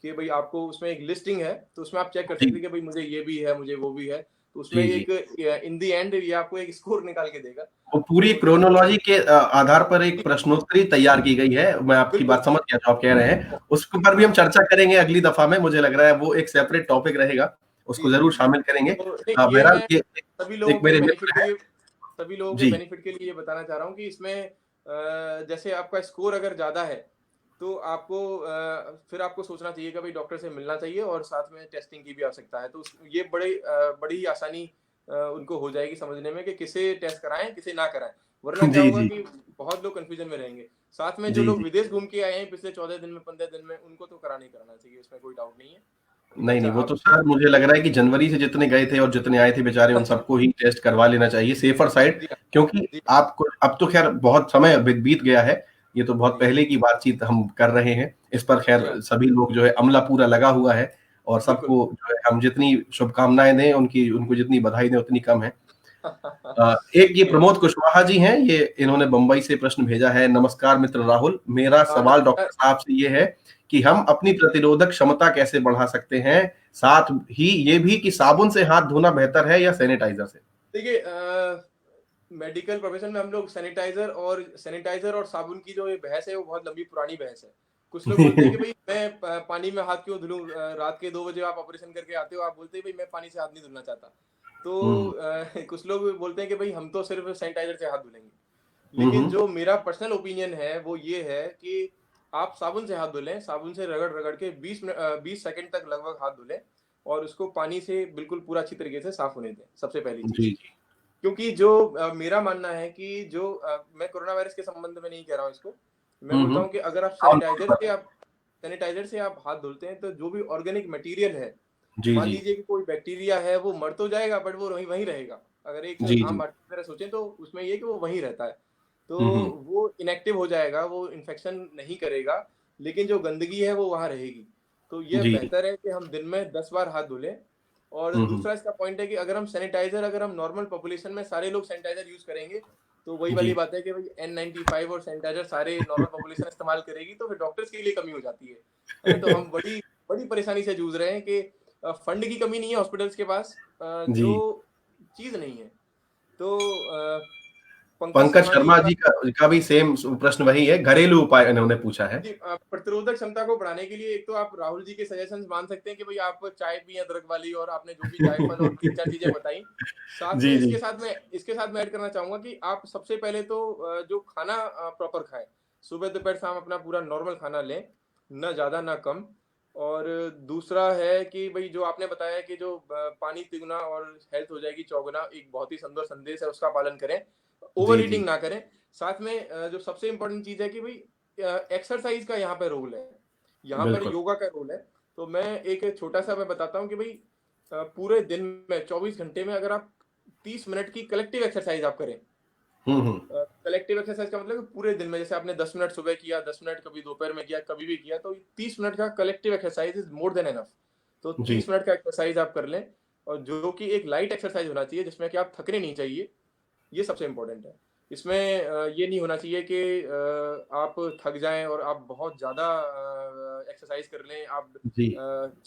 कि भाई आपको उसमें एक लिस्टिंग है, तो उसमें आप चेक कर सकते जी, हैं कि भाई मुझे ये भी है, मुझे वो भी है। तो उसमें जी, जी। एक इन द एंड ये आपको एक स्कोर निकाल के देगा। वो पूरी तो जिस क्रोनोलॉजी के आधार पर एक प्रश्नोत्तरी तैयार की गई है। मैं आपकी बिल्कुल, बात समझ गया जो आप कह रहे हैं। उसके ऊपर भी हम हाँ, चर्चा करेंगे अगली दफ़ा में, मुझे लग रहा है वो एक सेपरेट टॉपिक रहेगा। जी, उसको जी, ज़रूर जी। शामिल करेंगे। तो नहीं, ये बहरहाल मैं ये सभी लोगों एक के मेरे बेनिफिट मित्र के हैं। लिए सभी लोगों के जी, बेनिफिट के लिए ये बताना चाह रहा हूँ कि इसमें जैसे आपका स्कोर अगर ज़्यादा है, तो आपको फिर आपको सोचना चाहिए कि भाई डॉक्टर से मिलना चाहिए और साथ में टेस्टिंग की भी आवश्यकता है। तो ये बड़ी ही आसानी उनको हो जाएगी समझने में कि किसे टेस्ट कराएँ, किसे ना कराएँ। वरना क्या जी, होगा जी। कि बहुत लोग कन्फ्यूजन में रहेंगे। साथ में जो जी, लोग जी। विदेश घूम के आए हैं पिछले 14 दिन में, 15 दिन में, उनको तो कराना ही कराना चाहिए, इसमें कोई डाउट नहीं है। नहीं, अच्छा, नहीं, वो तो अब सर मुझे लग रहा है कि जनवरी से जितने गए थे और जितने आए थे बेचारे उन सबको ही टेस्ट करवा लेना चाहिए, सेफर साइड। जी हाँ, क्योंकि जी, आपको अब तो ख़ैर बहुत समय बीत गया है। ये तो बहुत जी, पहले की बातचीत हम कर रहे हैं। इस पर जी हाँ, ख़ैर सभी लोग जो है अमला पूरा लगा हुआ है और बिल्कुल। सबको जो है हम जितनी शुभकामनाएँ दें, उनको जितनी बधाई दें उतनी कम है। एक ये जी हाँ। प्रमोद कुशवाहा जी हैं, ये इन्होंने बम्बई से प्रश्न भेजा है। नमस्कार मित्र राहुल, मेरा सवाल नमस्कार। डॉक्टर साहब से ये है कि हम अपनी प्रतिरोधक क्षमता कैसे बढ़ा सकते हैं? साथ ही ये भी कि साबुन से हाथ धोना बेहतर है या सैनिटाइज़र से? देखिए मेडिकल प्रोफेशन में हम लोग सैनिटाइज़र और साबुन की जो ये बहस है, वो बहुत लंबी पुरानी बहस है। कुछ लोग बोलते हैं कि भई मैं पानी में हाथ क्यों धुलूँ? रात के 2 बजे आप ऑपरेशन करके आते हो, आप बोलते हैं भई मैं पानी से हाथ नहीं धुलना चाहता। तो हुँ, कुछ लोग बोलते हैं कि भई हम तो सिर्फ़ सैनिटाइज़र से हाथ धुलेंगे। हुँ, लेकिन हुँ। जो मेरा पर्सनल ओपिनियन है, वो ये है कि आप साबुन से हाथ धुलें, साबुन से रगड़-रगड़ के 20 सेकंड तक लगभग हाथ धुलें और उसको पानी से बिल्कुल पूरा अच्छी तरीके से साफ होने दें, सबसे पहली चीज़। जी, जी। क्योंकि जो मेरा मानना है कि जो मैं कोरोना वायरस के संबंध में नहीं कह रहा हूँ इसको। मैं हुँ, बोलता हुँ। हूँ कि अगर आप आम तौर पर। सैनिटाइज़र से आप हाथ धुलते हैं, तो जो भी ऑर्गेनिक मटीरियल है, जी, मान जी। लीजिए कि कोई बैक्टीरिया है, वो मर तो जाएगा बट वो वहीं वहीं रहेगा। अगर एक जी, आम जी। बात की तरह सोचें तो उसमें ये है कि वो वहीं रहता है। तो हुँ, हुँ। वो इनएक्टिव हो जाएगा, वो इन्फेक्शन नहीं करेगा, लेकिन जो गंदगी है वो वहाँ रहेगी। तो ये जी, जी। बेहतर है कि हम दिन में 10 बार हाथ धुलें। और हुँ, हुँ। दूसरा इसका पॉइंट है कि अगर हम नॉर्मल पॉपुलेशन में सारे लोग सैनिटाइज़र यूज़ करेंगे, तो वही वाली जी। बात है कि भई N95 और सैनिटाइज़र सारे नॉर्मल पॉपुलेशन इस्तेमाल करेगी, तो फिर डॉक्टर्स के लिए कमी हो जाती है। हैं? तो हम बड़ी बड़ी परेशानी से जूझ रहे हैं कि फंड की कमी नहीं है हॉस्पिटल्स के पास, जी। जो चीज़ नहीं है। तो पंकज पंकज शर्मा जी शर्मा का जी का भी सेम प्रश्न वही है, घरेलू उपाय इन्होंने पूछा है। जी, प्रतिरोधक क्षमता को बढ़ाने के लिए एक तो आप राहुल जी के सजेशंस मान सकते हैं कि भाई आप चाय पिएँ अदरक वाली, और आपने जो भी जायफल और 3-4 चीज़ें बताई। साथ में जी, जी। इसके साथ मैं ऐड करना चाहूँगा कि आप सबसे पहले तो जो खाना प्रॉपर खाएँ। सुबह, दोपहर, शाम अपना पूरा नॉर्मल खाना लें, ना ज़्यादा ना कम। और दूसरा है कि भई जो आपने बताया कि जो पानी तिगुना और हेल्थ हो जाएगी चौगुना, एक बहुत ही सुंदर संदेश है, उसका पालन करें। ओवर जी, जी। ईटिंग ना करें। साथ में जो सबसे इम्पोर्टेंट चीज़ है कि भई एक्सरसाइज का यहाँ पे रोल है, यहाँ पर बिल्कुल। योगा का रोल है। तो मैं एक छोटा-सा मैं बताता हूँ कि भई पूरे दिन में 24 घंटे में अगर आप 30 मिनट की कलेक्टिव एक्सरसाइज आप करें। हुँ, हुँ। कलेक्टिव एक्सरसाइज का मतलब है कि पूरे दिन में जैसे आपने 10 मिनट सुबह किया, 10 मिनट कभी दोपहर में किया, कभी भी किया, तो 30 मिनट का collective exercise is more than enough. तो जी। 30 मिनट का एक्सरसाइज आप कर लें, और जो कि एक लाइट एक्सरसाइज होना चाहिए जिसमें कि आप थकने नहीं चाहिए। ये सबसे इम्पोर्टेंट है। इसमें ये नहीं होना चाहिए कि आप थक जाएँ और आप बहुत ज़्यादा एक्सरसाइज़ कर लें, आप जी।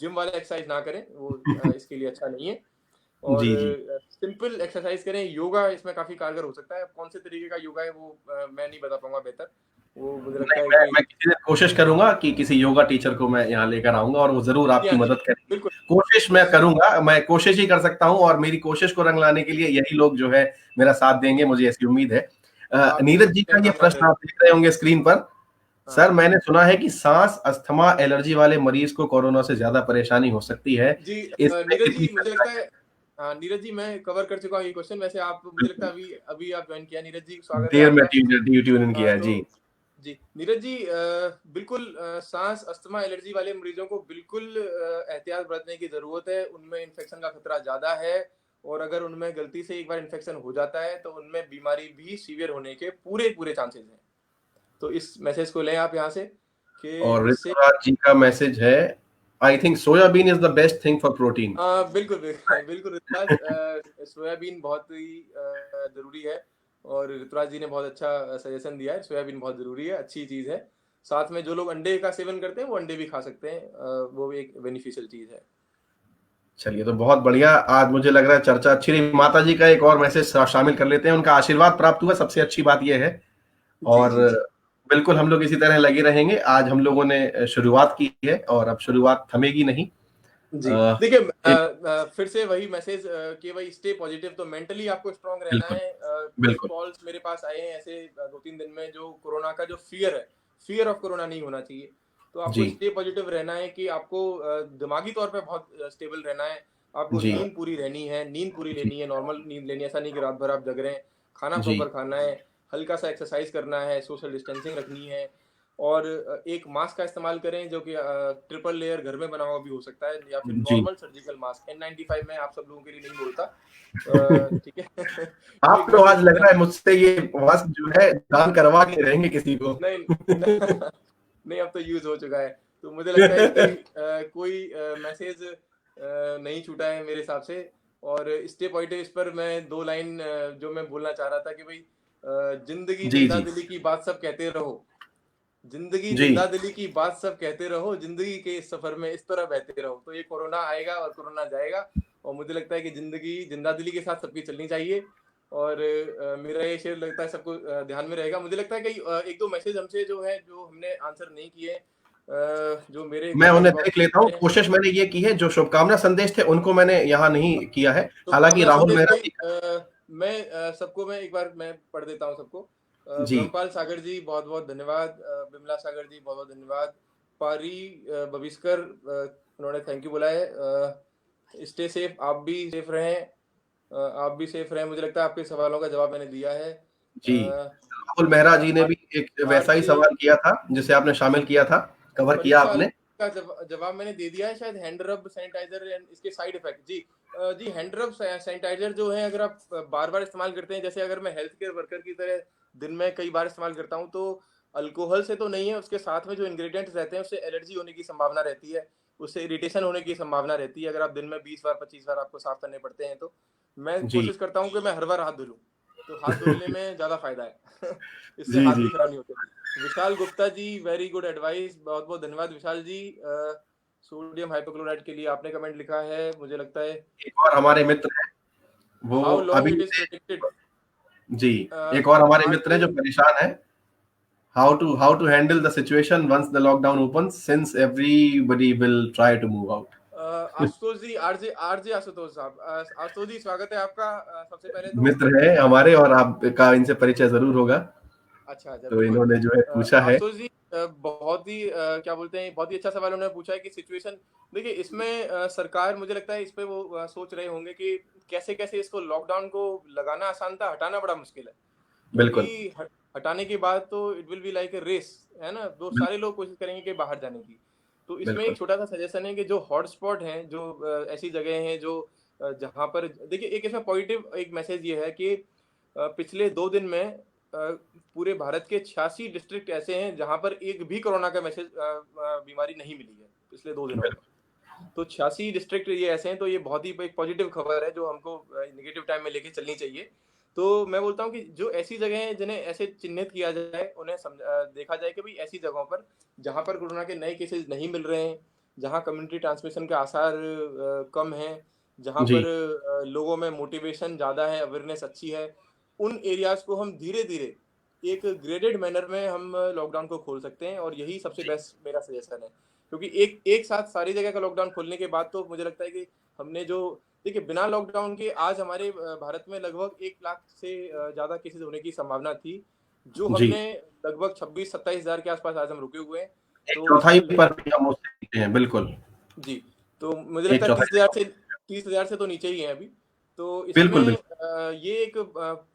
जिम वाला एक्सरसाइज़ ना करें, वो इसके लिए अच्छा नहीं है। और जी, जी। सिंपल एक्सरसाइज़ करें, योगा इसमें काफ़ी कारगर हो सकता है। अब कौन से तरीके का योगा है वो मैं नहीं बता पाऊँगा बेहतर। वो मुझे लगता नहीं, है मैं कि मैं किसी दिन कोशिश करूँगा कि किसी योगा टीचर को मैं यहाँ लेकर आऊँगा और वो ज़रूर जी आपकी हाँ, जी, मदद करेंगे। बिल्कुल। कोशिश मैं करूँगा, मैं कोशिश ही कर सकता हूँ और मेरी कोशिश को रंग लाने के लिए यही लोग जो है मेरा साथ देंगे, मुझे ऐसी उम्मीद है। आपके नीरज जी का ये कामयाब प्रश्न रहे। आप देख रहे होंगे स्क्रीन पर। हाँ सर, मैंने सुना है कि सांस, अस्थमा, एलर्जी वाले मरीज को कोरोना से ज्यादा परेशानी हो सकती है। जी, इसमें नीरज कितनी जी मुझे लगता सच्चाई है, हाँ नीरज जी मैं कवर कर चुका हूँ ये क्वेश्चन। वैसे आप, है? मुझे लगता है अभी अभी आप ज्वाइन किया। नीरज जी स्वागत है देर में आपका। ट्यून इन किया है तो जी। जी नीरज जी, बिल्कुल सांस, अस्थमा, एलर्जी वाले मरीजों को बिल्कुल एहतियात बरतने की जरूरत है। उनमें इन्फेक्शन का खतरा ज्यादा है, और अगर उनमें गलती से एक बार इन्फेक्शन हो जाता है तो उनमें बीमारी भी सीवियर होने के पूरे पूरे चांसेस हैं। तो इस मैसेज को लें आप यहाँ से कि और इससे, ऋतुराज जी का मैसेज है, I think soybean is the best thing for protein. बिल्कुल बिल्कुल बिल्कुल ऋतुराज, सोयाबीन बहुत ही जरूरी है, और ऋतुराज जी ने बहुत अच्छा सजेशन दिया है। सोयाबीन बहुत जरूरी है, अच्छी चीज है। साथ में जो लोग अंडे का सेवन करते हैं वो अंडे भी खा सकते हैं, वो भी एक बेनिफिशियल चीज है। चलिए, तो बहुत बढ़िया। आज मुझे लग रहा है चर्चा अच्छी रही। माता जी का एक और मैसेज शामिल कर लेते हैं। उनका आशीर्वाद प्राप्त हुआ, सबसे अच्छी बात यह है। जी और जी जी बिल्कुल हम लोग इसी तरह लगे रहेंगे। आज हम लोगों ने शुरुआत की है और अब शुरुआत थमेगी नहीं। जी। देखिए, फिर से वही मैसेज कि भाई स्टे पॉजिटिव। तो मेंटली आपको स्ट्रांग रहना बिल्कुल, है। कुछ बिल्कुल। कॉल्स मेरे पास आए हैं ऐसे 2-3 दिन में, जो कोरोना का जो फियर है, फियर ऑफ कोरोना नहीं होना चाहिए। तो आपको जी, स्टे पॉजिटिव रहना है कि आपको दिमागी तौर पे बहुत स्टेबल रहना है। आपको जी, नींद पूरी रहनी है, नींद पूरी जी, लेनी है, नॉर्मल नींद लेनी है। ऐसा नहीं कि रात भर आप जग रहे हैं। खाना जी, प्रॉपर खाना है, हल्का सा एक्सरसाइज करना है, सोशल डिस्टेंसिंग रखनी है, और एक मास्क का इस्तेमाल करें जो कि ट्रिपल लेयर घर में बना हुआ भी हो सकता है, या फिर जी। Normal surgical mask. N95 में आप सब लोगों के लिए नहीं बोलता, ठीक है। वो एक आप तो यूज आज लग होता रहा है। है मुझसे ये मास्क जो है दान करवा के रहेंगे किसी को। नहीं नहीं, अब तो यूज हो चुका है। तो मुझे लगता है कि कोई मैसेज नहीं छूटा है मेरे हिसाब से। और स्टे पॉजिटिव, इस पर मैं 2 लाइन जो मैं बोलना चाह रहा था कि भाई, जिंदगी जी, जिंदा जी, दिली की बात सब कहते रहो। जिंदगी जी। जिंदा दिली की बात सब कहते रहो, जिंदगी के इस सफर में इस तरह बहते रहो। तो ये कोरोना आएगा और कोरोना जाएगा, और मुझे लगता है कि जिंदगी जिंदा दिली के साथ सबकी चलनी चाहिए। और मेरा ये शेर लगता है सबको ध्यान में रहेगा। मुझे लगता है कि 1-2 मैसेज हमसे जो है, जो हमने आंसर नहीं किए, जो मेरे मैं कमेंट उन्हें बॉक्स देख लेता हूँ। में। कोशिश मैंने ये की है, जो शुभकामना संदेश थे उनको मैंने यहाँ नहीं किया है। तो हालांकि कामना राहुल संदेश मेहरा भाई, जी का। मैं सबको, मैं एक बार मैं पढ़ देता हूँ सबको। जी, ब्रह्मपाल सागर जी बहुत बहुत धन्यवाद। बिमला सागर जी बहुत बहुत धन्यवाद। पारी बविस्कर, उन्होंने थैंक यू बोला है। स्टे सेफ, आप भी सेफ रहें। आप भी सेफ रहें। मुझे लगता है आपके सवालों का जवाब मैंने दिया है। जी। राहुल मेहरा जी ने भी एक वैसा ही आरजे सवाल किया था जिसे आपने शामिल किया था, कवर किया परीक्षा आपने। का जवाब मैंने दे दिया है शायद। हैंड रब सैनिटाइजर एंड इसके साइड इफेक्ट। जी जी, हैंड रब सैनिटाइजर जो है, अगर आप बार बार इस्तेमाल करते हैं, जैसे अगर मैं हेल्थ केयर वर्कर की तरह दिन में कई बार इस्तेमाल करता हूं, तो अल्कोहल से तो नहीं है, उसके साथ में जो इंग्रेडिएंट्स रहते हैं उससे एलर्जी होने की संभावना रहती है, उससे इरिटेशन होने की संभावना रहती है। अगर आप दिन में 20 बार 25 बार आपको साफ करने पड़ते हैं, तो मैं जी। कोशिश करता हूँ कि मैं हर बार हाथ धो लूँ। तो हाथ धुलने में ज्यादा फायदा है। इससे जी, हाथ जी। भी खराब नहीं होते। Vishal Gupta ji, very good advice. बहुत बहुत धन्यवाद विशाल जी। सोडियम हाइपोक्लोराइड के लिए आपने कमेंट लिखा है, मुझे लगता है। एक और हमारे मित्र हैं, वो हाउ लॉन्ग अभी। It is protected. जी। एक और हमारे आठ मित्र हैं जो परेशान हैं। How to handle the situation once the lockdown open, since everybody will try to move out. Ashutosh ji, RJ RJ Ashutosh साहब, आशुतोष जी स्वागत है आपका। सबसे पहले तो मित्र है हमारे और आपका इनसे परिचय जरूर होगा। अच्छा अच्छा, तो बिल्कुल। इन्होंने जो है पूछा है। आशुतोष जी, बहुत ही क्या बोलते हैं, बहुत ही अच्छा सवाल उन्होंने पूछा है कि सिचुएशन। देखिए, इसमें सरकार, मुझे लगता है इस पे वो सोच रहे होंगे कि कैसे कैसे इसको, लॉकडाउन को लगाना आसान था, हटाना बड़ा मुश्किल है। बिल्कुल, क्योंकि हटाने के बाद तो it will be like a race, है ना। दो बिल्कुल, सारे लोग कोशिश करेंगे कि बाहर जाने की। तो इसमें बिल्कुल। एक छोटा सा सजेशन है कि जो हॉटस्पॉट हैं, जो ऐसी जगह हैं जो जहाँ पर, देखिए एक इसमें पॉजिटिव एक मैसेज ये है कि पिछले 2 दिन में पूरे भारत के 86 डिस्ट्रिक्ट ऐसे हैं जहाँ पर एक भी कोरोना का मैसेज, बीमारी नहीं मिली है पिछले 2 दिनों में। तो 86 डिस्ट्रिक्ट ये ऐसे हैं। तो ये बहुत ही एक पॉजिटिव खबर है जो हमको नेगेटिव टाइम में लेके चलनी चाहिए। तो मैं बोलता हूँ कि जो ऐसी जगह हैं जिन्हें ऐसे चिन्हित किया जाए, उन्हें देखा जाए कि भाई ऐसी जगहों पर जहाँ पर कोरोना के नए केसेस नहीं मिल रहे हैं, जहाँ कम्युनिटी ट्रांसमिशन के आसार कम हैं, जहाँ जी, पर लोगों में मोटिवेशन ज़्यादा है, अवेयरनेस अच्छी है, उन एरियाज को हम धीरे धीरे एक ग्रेडेड मैनर में हम लॉकडाउन को खोल सकते हैं। और यही सबसे जी, बेस्ट मेरा सजेशन है। क्योंकि एक एक साथ सारी जगह का लॉकडाउन खोलने के बाद तो मुझे लगता है कि हमने जो देखिए बिना लॉकडाउन के आज हमारे भारत में लगभग 1 लाख से ज़्यादा केसेस होने की संभावना थी, जो जी, हमने लगभग 26-27 हज़ार के आसपास आज हम रुके हुए हैं। एक तो चौथाई इससे पर भी हम उससे नीचे हैं, बिल्कुल, जी, तो मुझे एक लगता है चौथाई। 30,000 से तो नीचे ही हैं अभी। तो बिल्कुल, इसमें बिल्कुल। ये एक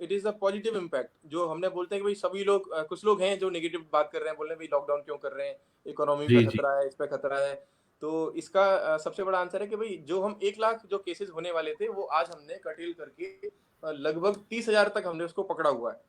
it is a positive impact जो हमने बोलते हैं कि भाई सभी लोग कुछ लोग हैं जो नेगेटिव बात कर रहे हैं, बोल रहे हैं भाई लॉकडाउन क्यों कर रहे हैं, इकोनॉमी पे जी, जी, खतरा है, इस पे खतरा है। तो इसका सबसे बड़ा आंसर है कि भाई जो हम 1 लाख जो केसेस होने वाले थे, वो आज हमने कर्टेल करके लगभग 30,000 तक हमने उसको पकड़ा हुआ है।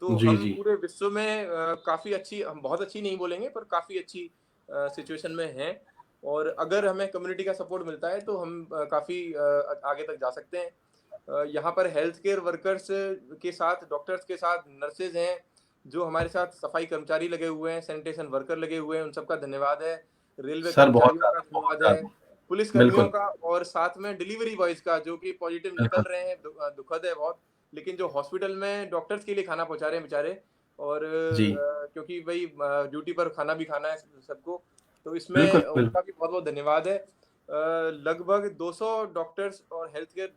तो जी, हम जी, पूरे विश्व में काफ़ी अच्छी, हम बहुत अच्छी नहीं बोलेंगे पर काफ़ी अच्छी सिचुएशन में हैं। और अगर हमें कम्युनिटी का सपोर्ट मिलता है तो हम काफ़ी आगे तक जा सकते हैं। यहाँ पर हेल्थ केयर वर्कर्स के साथ, डॉक्टर्स के साथ नर्सेज हैं, जो हमारे साथ सफाई कर्मचारी लगे हुए हैं, सैनिटेशन वर्कर लगे हुए हैं, उन सबका धन्यवाद है। रेलवे सर बहुत कर्मचारियों का ज़्यादा, बहुत धन्यवाद है, ज़्यादा। पुलिस कर्मियों बिल्कुल, का, और साथ में डिलीवरी बॉयज़ का जो कि पॉजिटिव निकल बिल्कुल। रहे हैं, दुखद है बहुत। लेकिन जो हॉस्पिटल में डॉक्टर्स के लिए खाना पहुँचा रहे हैं बेचारे, और जी, क्योंकि भई ड्यूटी पर खाना भी खाना है सबको, तो बिल्कुल, इसमें बिल्कुल। उनका भी बहुत-बहुत धन्यवाद है। लगभग 200 डॉक्टर्स और हेल्थ केयर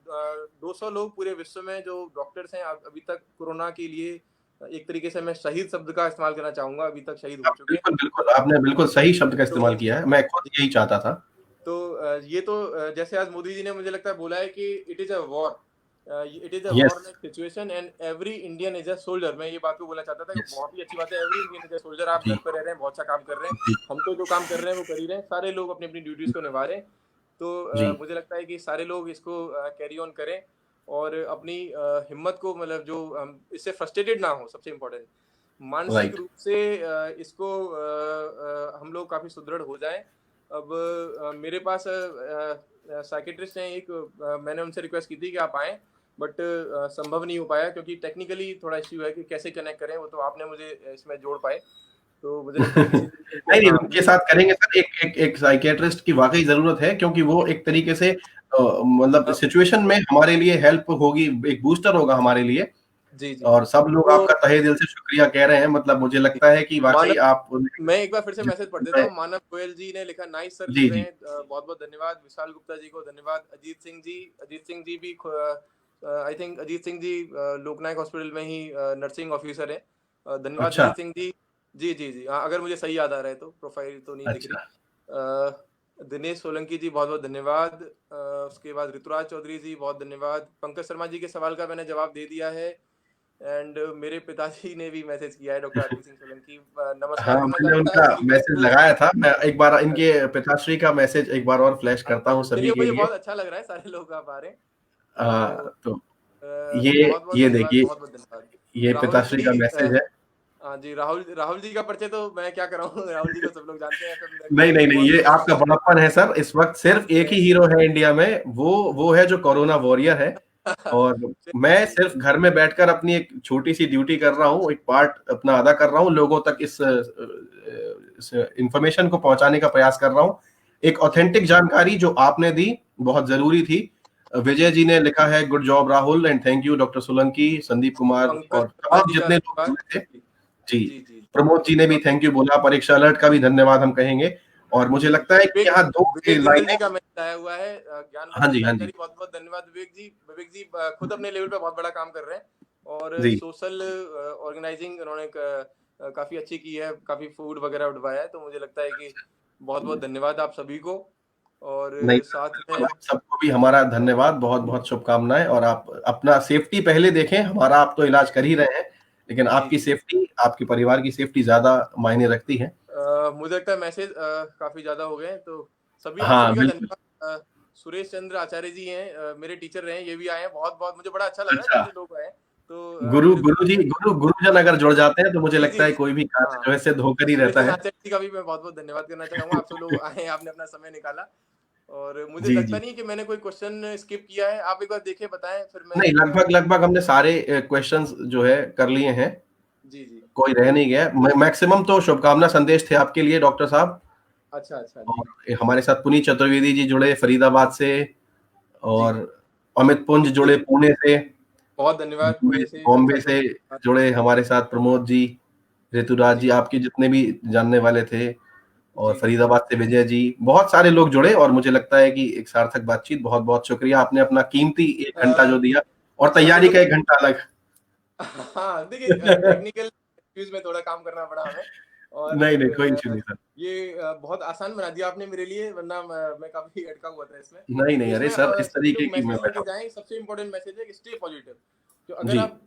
200 लोग पूरे विश्व में जो डॉक्टर्स हैं अभी तक कोरोना के लिए, एक तरीके से मैं शहीद शब्द का इस्तेमाल करना चाहूँगा, अभी तक शहीद हो आप चुके हैं। बिल्कुल, बिल्कुल, आपने बिल्कुल सही शब्द का तो इस्तेमाल किया है, मैं खुद यही चाहता था। तो ये तो जैसे आज मोदी जी ने मुझे लगता है बोला है कि it is a war, it is a yes, war like situation and every Indian is a soldier. मैं ये बात को बोलना चाहता था कि यस, बहुत ही अच्छी बात है, every Indian is a soldier. आप जी, घर पे रह रहे हैं, बहुत अच्छा काम कर रहे हैं। जी, हम तो जो काम कर रहे हैं वो कर ही रहे हैं, सारे लोग अपनी-अपनी ड्यूटीज़ को निभा रहे हैं। तो जी, मुझे लगता है कि सारे लोग इसको कैरी ऑन करें और अपनी हिम्मत को, मतलब जो इससे फ्रस्ट्रेटेड ना हो, सबसे इम्पोर्टेंट। मानसिक राइट। रूप से इसको हम लोग काफ़ी सुदृढ़ हो जाएँ। अब मेरे पास साइकियाट्रिस्ट हैं एक, मैंने उनसे रिक्वेस्ट की थी कि आप आएँ, बट संभव नहीं हो पाया क्योंकि टेक्निकली थोड़ा इश्यू है कि कैसे कनेक्ट करें, वो तो आपने मुझे इसमें जोड़ पाए। तो मुझे लगता है किसी दिन उनको, नहीं, नहीं, हाँ, उनके साथ करेंगे सर, एक एक एक साइकियाट्रिस्ट की वाक़ई ज़रूरत है क्योंकि वो एक तरीके से मतलब अ, सिचुएशन में हमारे लिए हेल्प होगी, एक बूस्टर होगा हमारे लिए जी, जी। और सब लोग तो आपका तहे दिल से शुक्रिया कह रहे हैं, मतलब मुझे जी, लगता है कि वाक़ई मानव आप मैं एक बार फिर से जिस मैसेज पढ़ देता समय हूँ। मानव गोयल जी ने लिखा, नाइस सर लिख जी, रहे जी। हैं, बहुत-बहुत धन्यवाद। विशाल गुप्ता जी को धन्यवाद। अजीत सिंह जी भी I think Ajit Singh ji Loknayak hospital में ही नर्सिंग ऑफिसर हैं। धन्यवाद अच्छा, अजीत सिंह जी। जी, जी, जी। हाँ, अगर मुझे सही याद आ रहा है तो, प्रोफाइल तो नहीं दिख रही। अच्छा। दिनेश सोलंकी जी बहुत-बहुत धन्यवाद। उसके बाद ऋतुराज चौधरी जी बहुत धन्यवाद। पंकज शर्मा जी के सवाल का मैंने जवाब दे दिया है। एंड मेरे पिताजी ने भी मैसेज किया है, डॉक्टर आरपी सिंह सोलंकी। हाँ, नमस्कार करना मैंने चाहता है उनका सभी लोगों मैसेज को। लगाया था। मैं एक बार इनके पिताश्री का मैसेज एक बार और फ्लैश करता हूँ सभी चलिए के मुझे लिए। बहुत अच्छा लग रहा है, सारे लोग आप आ रहे हैं। तो तो ये बहुत-बहुत ये धन्यवाद, देखिए, बहुत-बहुत धन्यवाद। ये राहुल पिताश्री का जी, मैसेज है। हाँ जी, राहुल राहुल जी का परिचय तो मैं क्या कराऊँ, राहुल जी को सब लोग जानते हैं, एफएम नहीं, नेटवर्क नहीं, के नहीं, ये बहुत-बहुत आपका बड़प्पन है सर। इस वक़्त सिर्फ़ एक ही हीरो है इंडिया में, वो है जो कोरोना वॉरियर है और चलिए, मैं चलिए। सिर्फ़ घर में बैठकर अपनी एक छोटी-सी ड्यूटी कर रहा हूँ, एक पार्ट अपना अदा कर रहा हूँ, लोगों तक इस इन्फॉर्मेशन को पहुँचाने का प्रयास कर रहा हूँ। एक जी, ऑथेंटिक जानकारी जो आपने दी, बहुत ज़रूरी थी। विजय जी ने लिखा है, good job Rahul and thank you doctor Solanki, Sandeep Kumar Pankaj और शर्मा तमाम जी का जितने लोग धन्यवाद। जुड़े थे। जी, जी, जी, जी। प्रमोद जी ने भी और थैंक यू बोला, परीक्षा अलर्ट का भी धन्यवाद हम कहेंगे और मुझे जी, लगता है कि विवेक यहाँ 2 विवेक जिंदल लाइनें जी का मैसेज आया हुआ है, हाँ ज्ञानवर्धक जी, हाँ जी। जानकारी, बहुत-बहुत धन्यवाद विवेक जी। विवेक जी खुद अपने लेवल पे बहुत बड़ा काम कर रहे हैं और जी, सोशल ऑर्गेनाइजिंग उन्होंने काफ़ी अच्छी की है, काफ़ी फूड वगैरह उठवाया है, तो मुझे लगता है कि बहुत-बहुत धन्यवाद आप सभी को। और नहीं सर, साथ बिल्कुल में आप सबको भी हमारा धन्यवाद, बहुत-बहुत शुभकामनाएँ और आप अपना सेफ्टी पहले देखें, हमारा आप तो इलाज कर ही रहे हैं, लेकिन जी, आपकी जी। सेफ्टी, आपके परिवार की सेफ्टी ज़्यादा मायने रखती है। मुझे लगता है मैसेज काफ़ी ज़्यादा हो गए हैं, तो सभी आप हाँ, सभी का बिल्कुल। धन्यवाद। सुरेश चंद्र आचार्य जी हैं, मेरे टीचर रहे हैं, ये भी आए हैं। बहुत-बहुत मुझे बड़ा अच्छा लग रहा है अच्छा, जब से लोग आए हैं, तो मुझे गुरुजन अगर जुड़ जाते हैं तो मुझे जी, लगता जी, है जी। कोई भी कार्य हाँ, जो है सिद्ध होकर ही रहता सुरेश है। आचार्य जी का भी मैं बहुत-बहुत धन्यवाद करना चाहूँगा। आप सब लोग आए, आपने अपना समय निकाला और मुझे जी, लगता जी। नहीं है कि मैंने कोई क्वेश्चन स्किप किया है। आप एक बार देखें, बताएँ, फिर मैं नहीं, लगभग हमने सारे क्वेश्चंस जो है कर लिए हैं। जी, जी। कोई रह नहीं गया। मैक्सिमम तो शुभकामना संदेश थे आपके लिए डॉक्टर साहब अच्छा, अच्छा। जी, और हमारे साथ पुनीत चतुर्वेदी जी जुड़े फरीदाबाद से जी। और अमित पुंज जुड़े पुणे से, बहुत धन्यवाद पुणे से, अच्छा बॉम्बे से शुभ। जुड़े हमारे साथ प्रमोद जी, ऋतुराज जी, जी, आपके जितने भी जानने वाले थे और जी। फरीदाबाद से विजय जी, बहुत सारे लोग जुड़े और मुझे लगता है कि एक सार्थक बातचीत। बहुत बहुत शुक्रिया, आपने अपना कीमती 1 घंटा जो दिया और समय तैयारी तो का 1 घंटा अलग। हाँ, देखिए टेक्निकल इश्यूज़ में थोड़ा काम करना पड़ा हमें और नहीं, नहीं, कोई इश्यू नहीं सर। ये बहुत आसान बना दिया आपने मेरे लिए, वरना मैं काफ़ी अटका हुआ था इसमें। नहीं, तो नहीं, अरे इसमें सर इस सभी तरीके लोग की मैं मैसेज बैठा लेके हूँ। जाएँ, सबसे इम्पोर्टेंट मैसेज है कि स्टे पॉजिटिव। तो अगर जी, आप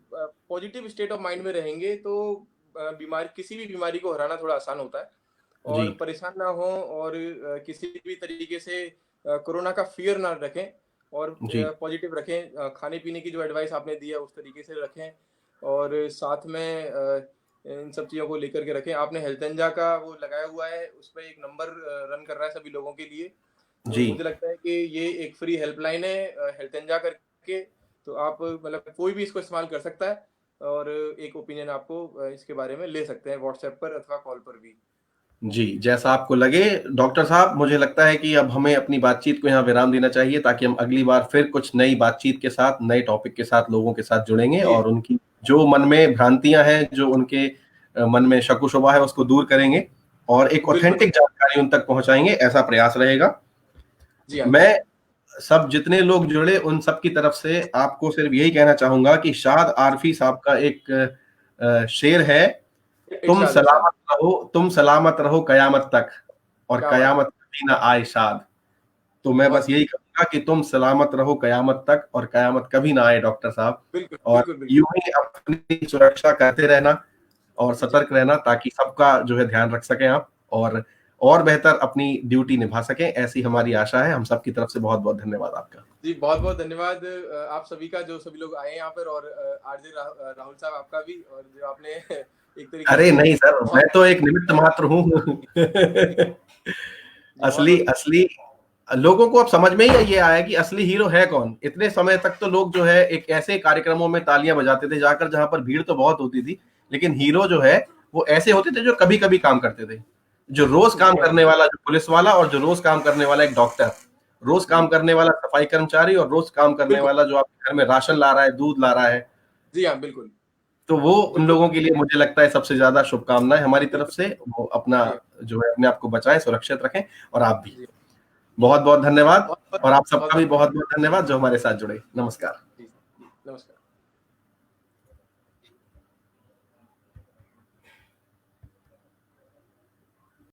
पॉजिटिव स्टेट ऑफ माइंड में रहेंगे तो बीमारी, किसी भी बीमारी को हराना थोड़ा आसान होता है जी, और परेशान ना हों और किसी भी तरीके से कोरोना का फ़ियर ना रखें और जी, पॉजिटिव रखें। खाने-पीने की जो एडवाइस आपने दी है उस तरीके से रखें और साथ में इन सब चीज़ों को लेकर के रखें। आपने हेल्थेंजा का वो लगाया हुआ है, उसपे एक नंबर रन कर रहा है सभी लोगों के लिए। तो जी। मुझे लगता है कि ये एक फ्री हेल्पलाइन है हेल्थेंजा करके, तो आप मतलब कोई भी इसको इस्तेमाल कर सकता है और एक ओपिनियन आपको इसके बारे में ले सकते हैं व्हाट्सएप पर अथवा कॉल पर भी। जी, जैसा आपको लगे। डॉक्टर साहब, मुझे लगता है कि अब हमें अपनी बातचीत को यहाँ विराम देना चाहिए ताकि हम अगली बार फिर कुछ नई बातचीत के साथ, नए टॉपिक के साथ लोगों के साथ जुड़ेंगे जी, और उनकी जो मन में भ्रांतियाँ हैं, जो उनके मन में शक-ओ-शुबा है, उसको दूर करेंगे और एक बिल्कुल। ऑथेंटिक जानकारी उन तक पहुँचाएँगे, ऐसा प्रयास रहेगा। जी हाँ, जी। मैं सब जितने लोग जुड़े उन सब की तरफ से आपको सिर्फ यही कहना चाहूँगा कि शाद आरफी साहब का एक शेर है, इरशाद, इरशाद। तुम सलामत रहो कयामत तक और क्या बात है! कयामत कभी ना आए शाद। तो मैं बहुत बस बढ़िया। यही कहूँगा कि तुम सलामत रहो कयामत तक और कयामत कभी ना आए डॉक्टर साहब। बिल्कुल, और बिल्कुल, बिल्कुल। यूँ ही अपनी सुरक्षा करते रहना और जी, सतर्क रहना ताकि सबका जो है ध्यान रख सकें आप और बेहतर अपनी ड्यूटी निभा सकें, ऐसी हमारी आशा है। हम सबकी तरफ से बहुत-बहुत धन्यवाद आपका। जी, बहुत-बहुत धन्यवाद आप सभी का, जो सभी लोग आए यहाँ पर और आरजे राहुल साहब आपका भी, और जो आपने एक तरीके अरे से नहीं सर, मैं बहुत तो एक निमित्त मात्र हूँ। जी, असली बहुत-बहुत असली लोगों को अब समझ में ही ये आया कि असली हीरो है कौन। इतने समय तक तो लोग जो है एक ऐसे कार्यक्रमों में तालियां बजाते थे जाकर जहां पर भीड़ तो बहुत होती थी, लेकिन हीरो जो है वो ऐसे होते थे जो कभी-कभी काम करते थे। जो रोज काम जी हाँ, करने वाला जो पुलिस वाला और जो रोज काम करने वाला एक डॉक्टर, रोज काम जी, करने वाला सफाई कर्मचारी और रोज काम करने बिल्कुल। वाला जो आपके घर में राशन ला रहा है, दूध ला रहा है। जी हाँ, बिल्कुल, तो वो उन बिल्कुल। लोगों के लिए मुझे लगता है सबसे ज़्यादा शुभकामनाएँ हमारी तरफ बिल्कुल, से। वो अपना जी हाँ, जो है अपने आप को बचाएँ, सुरक्षित रखें और आप भी। जी। बहुत-बहुत धन्यवाद बहुत-बहुत और आप सबका बहुत-बहुत भी बहुत-बहुत धन्यवाद जो हमारे साथ जुड़े। नमस्कार। जी, जी, नमस्कार।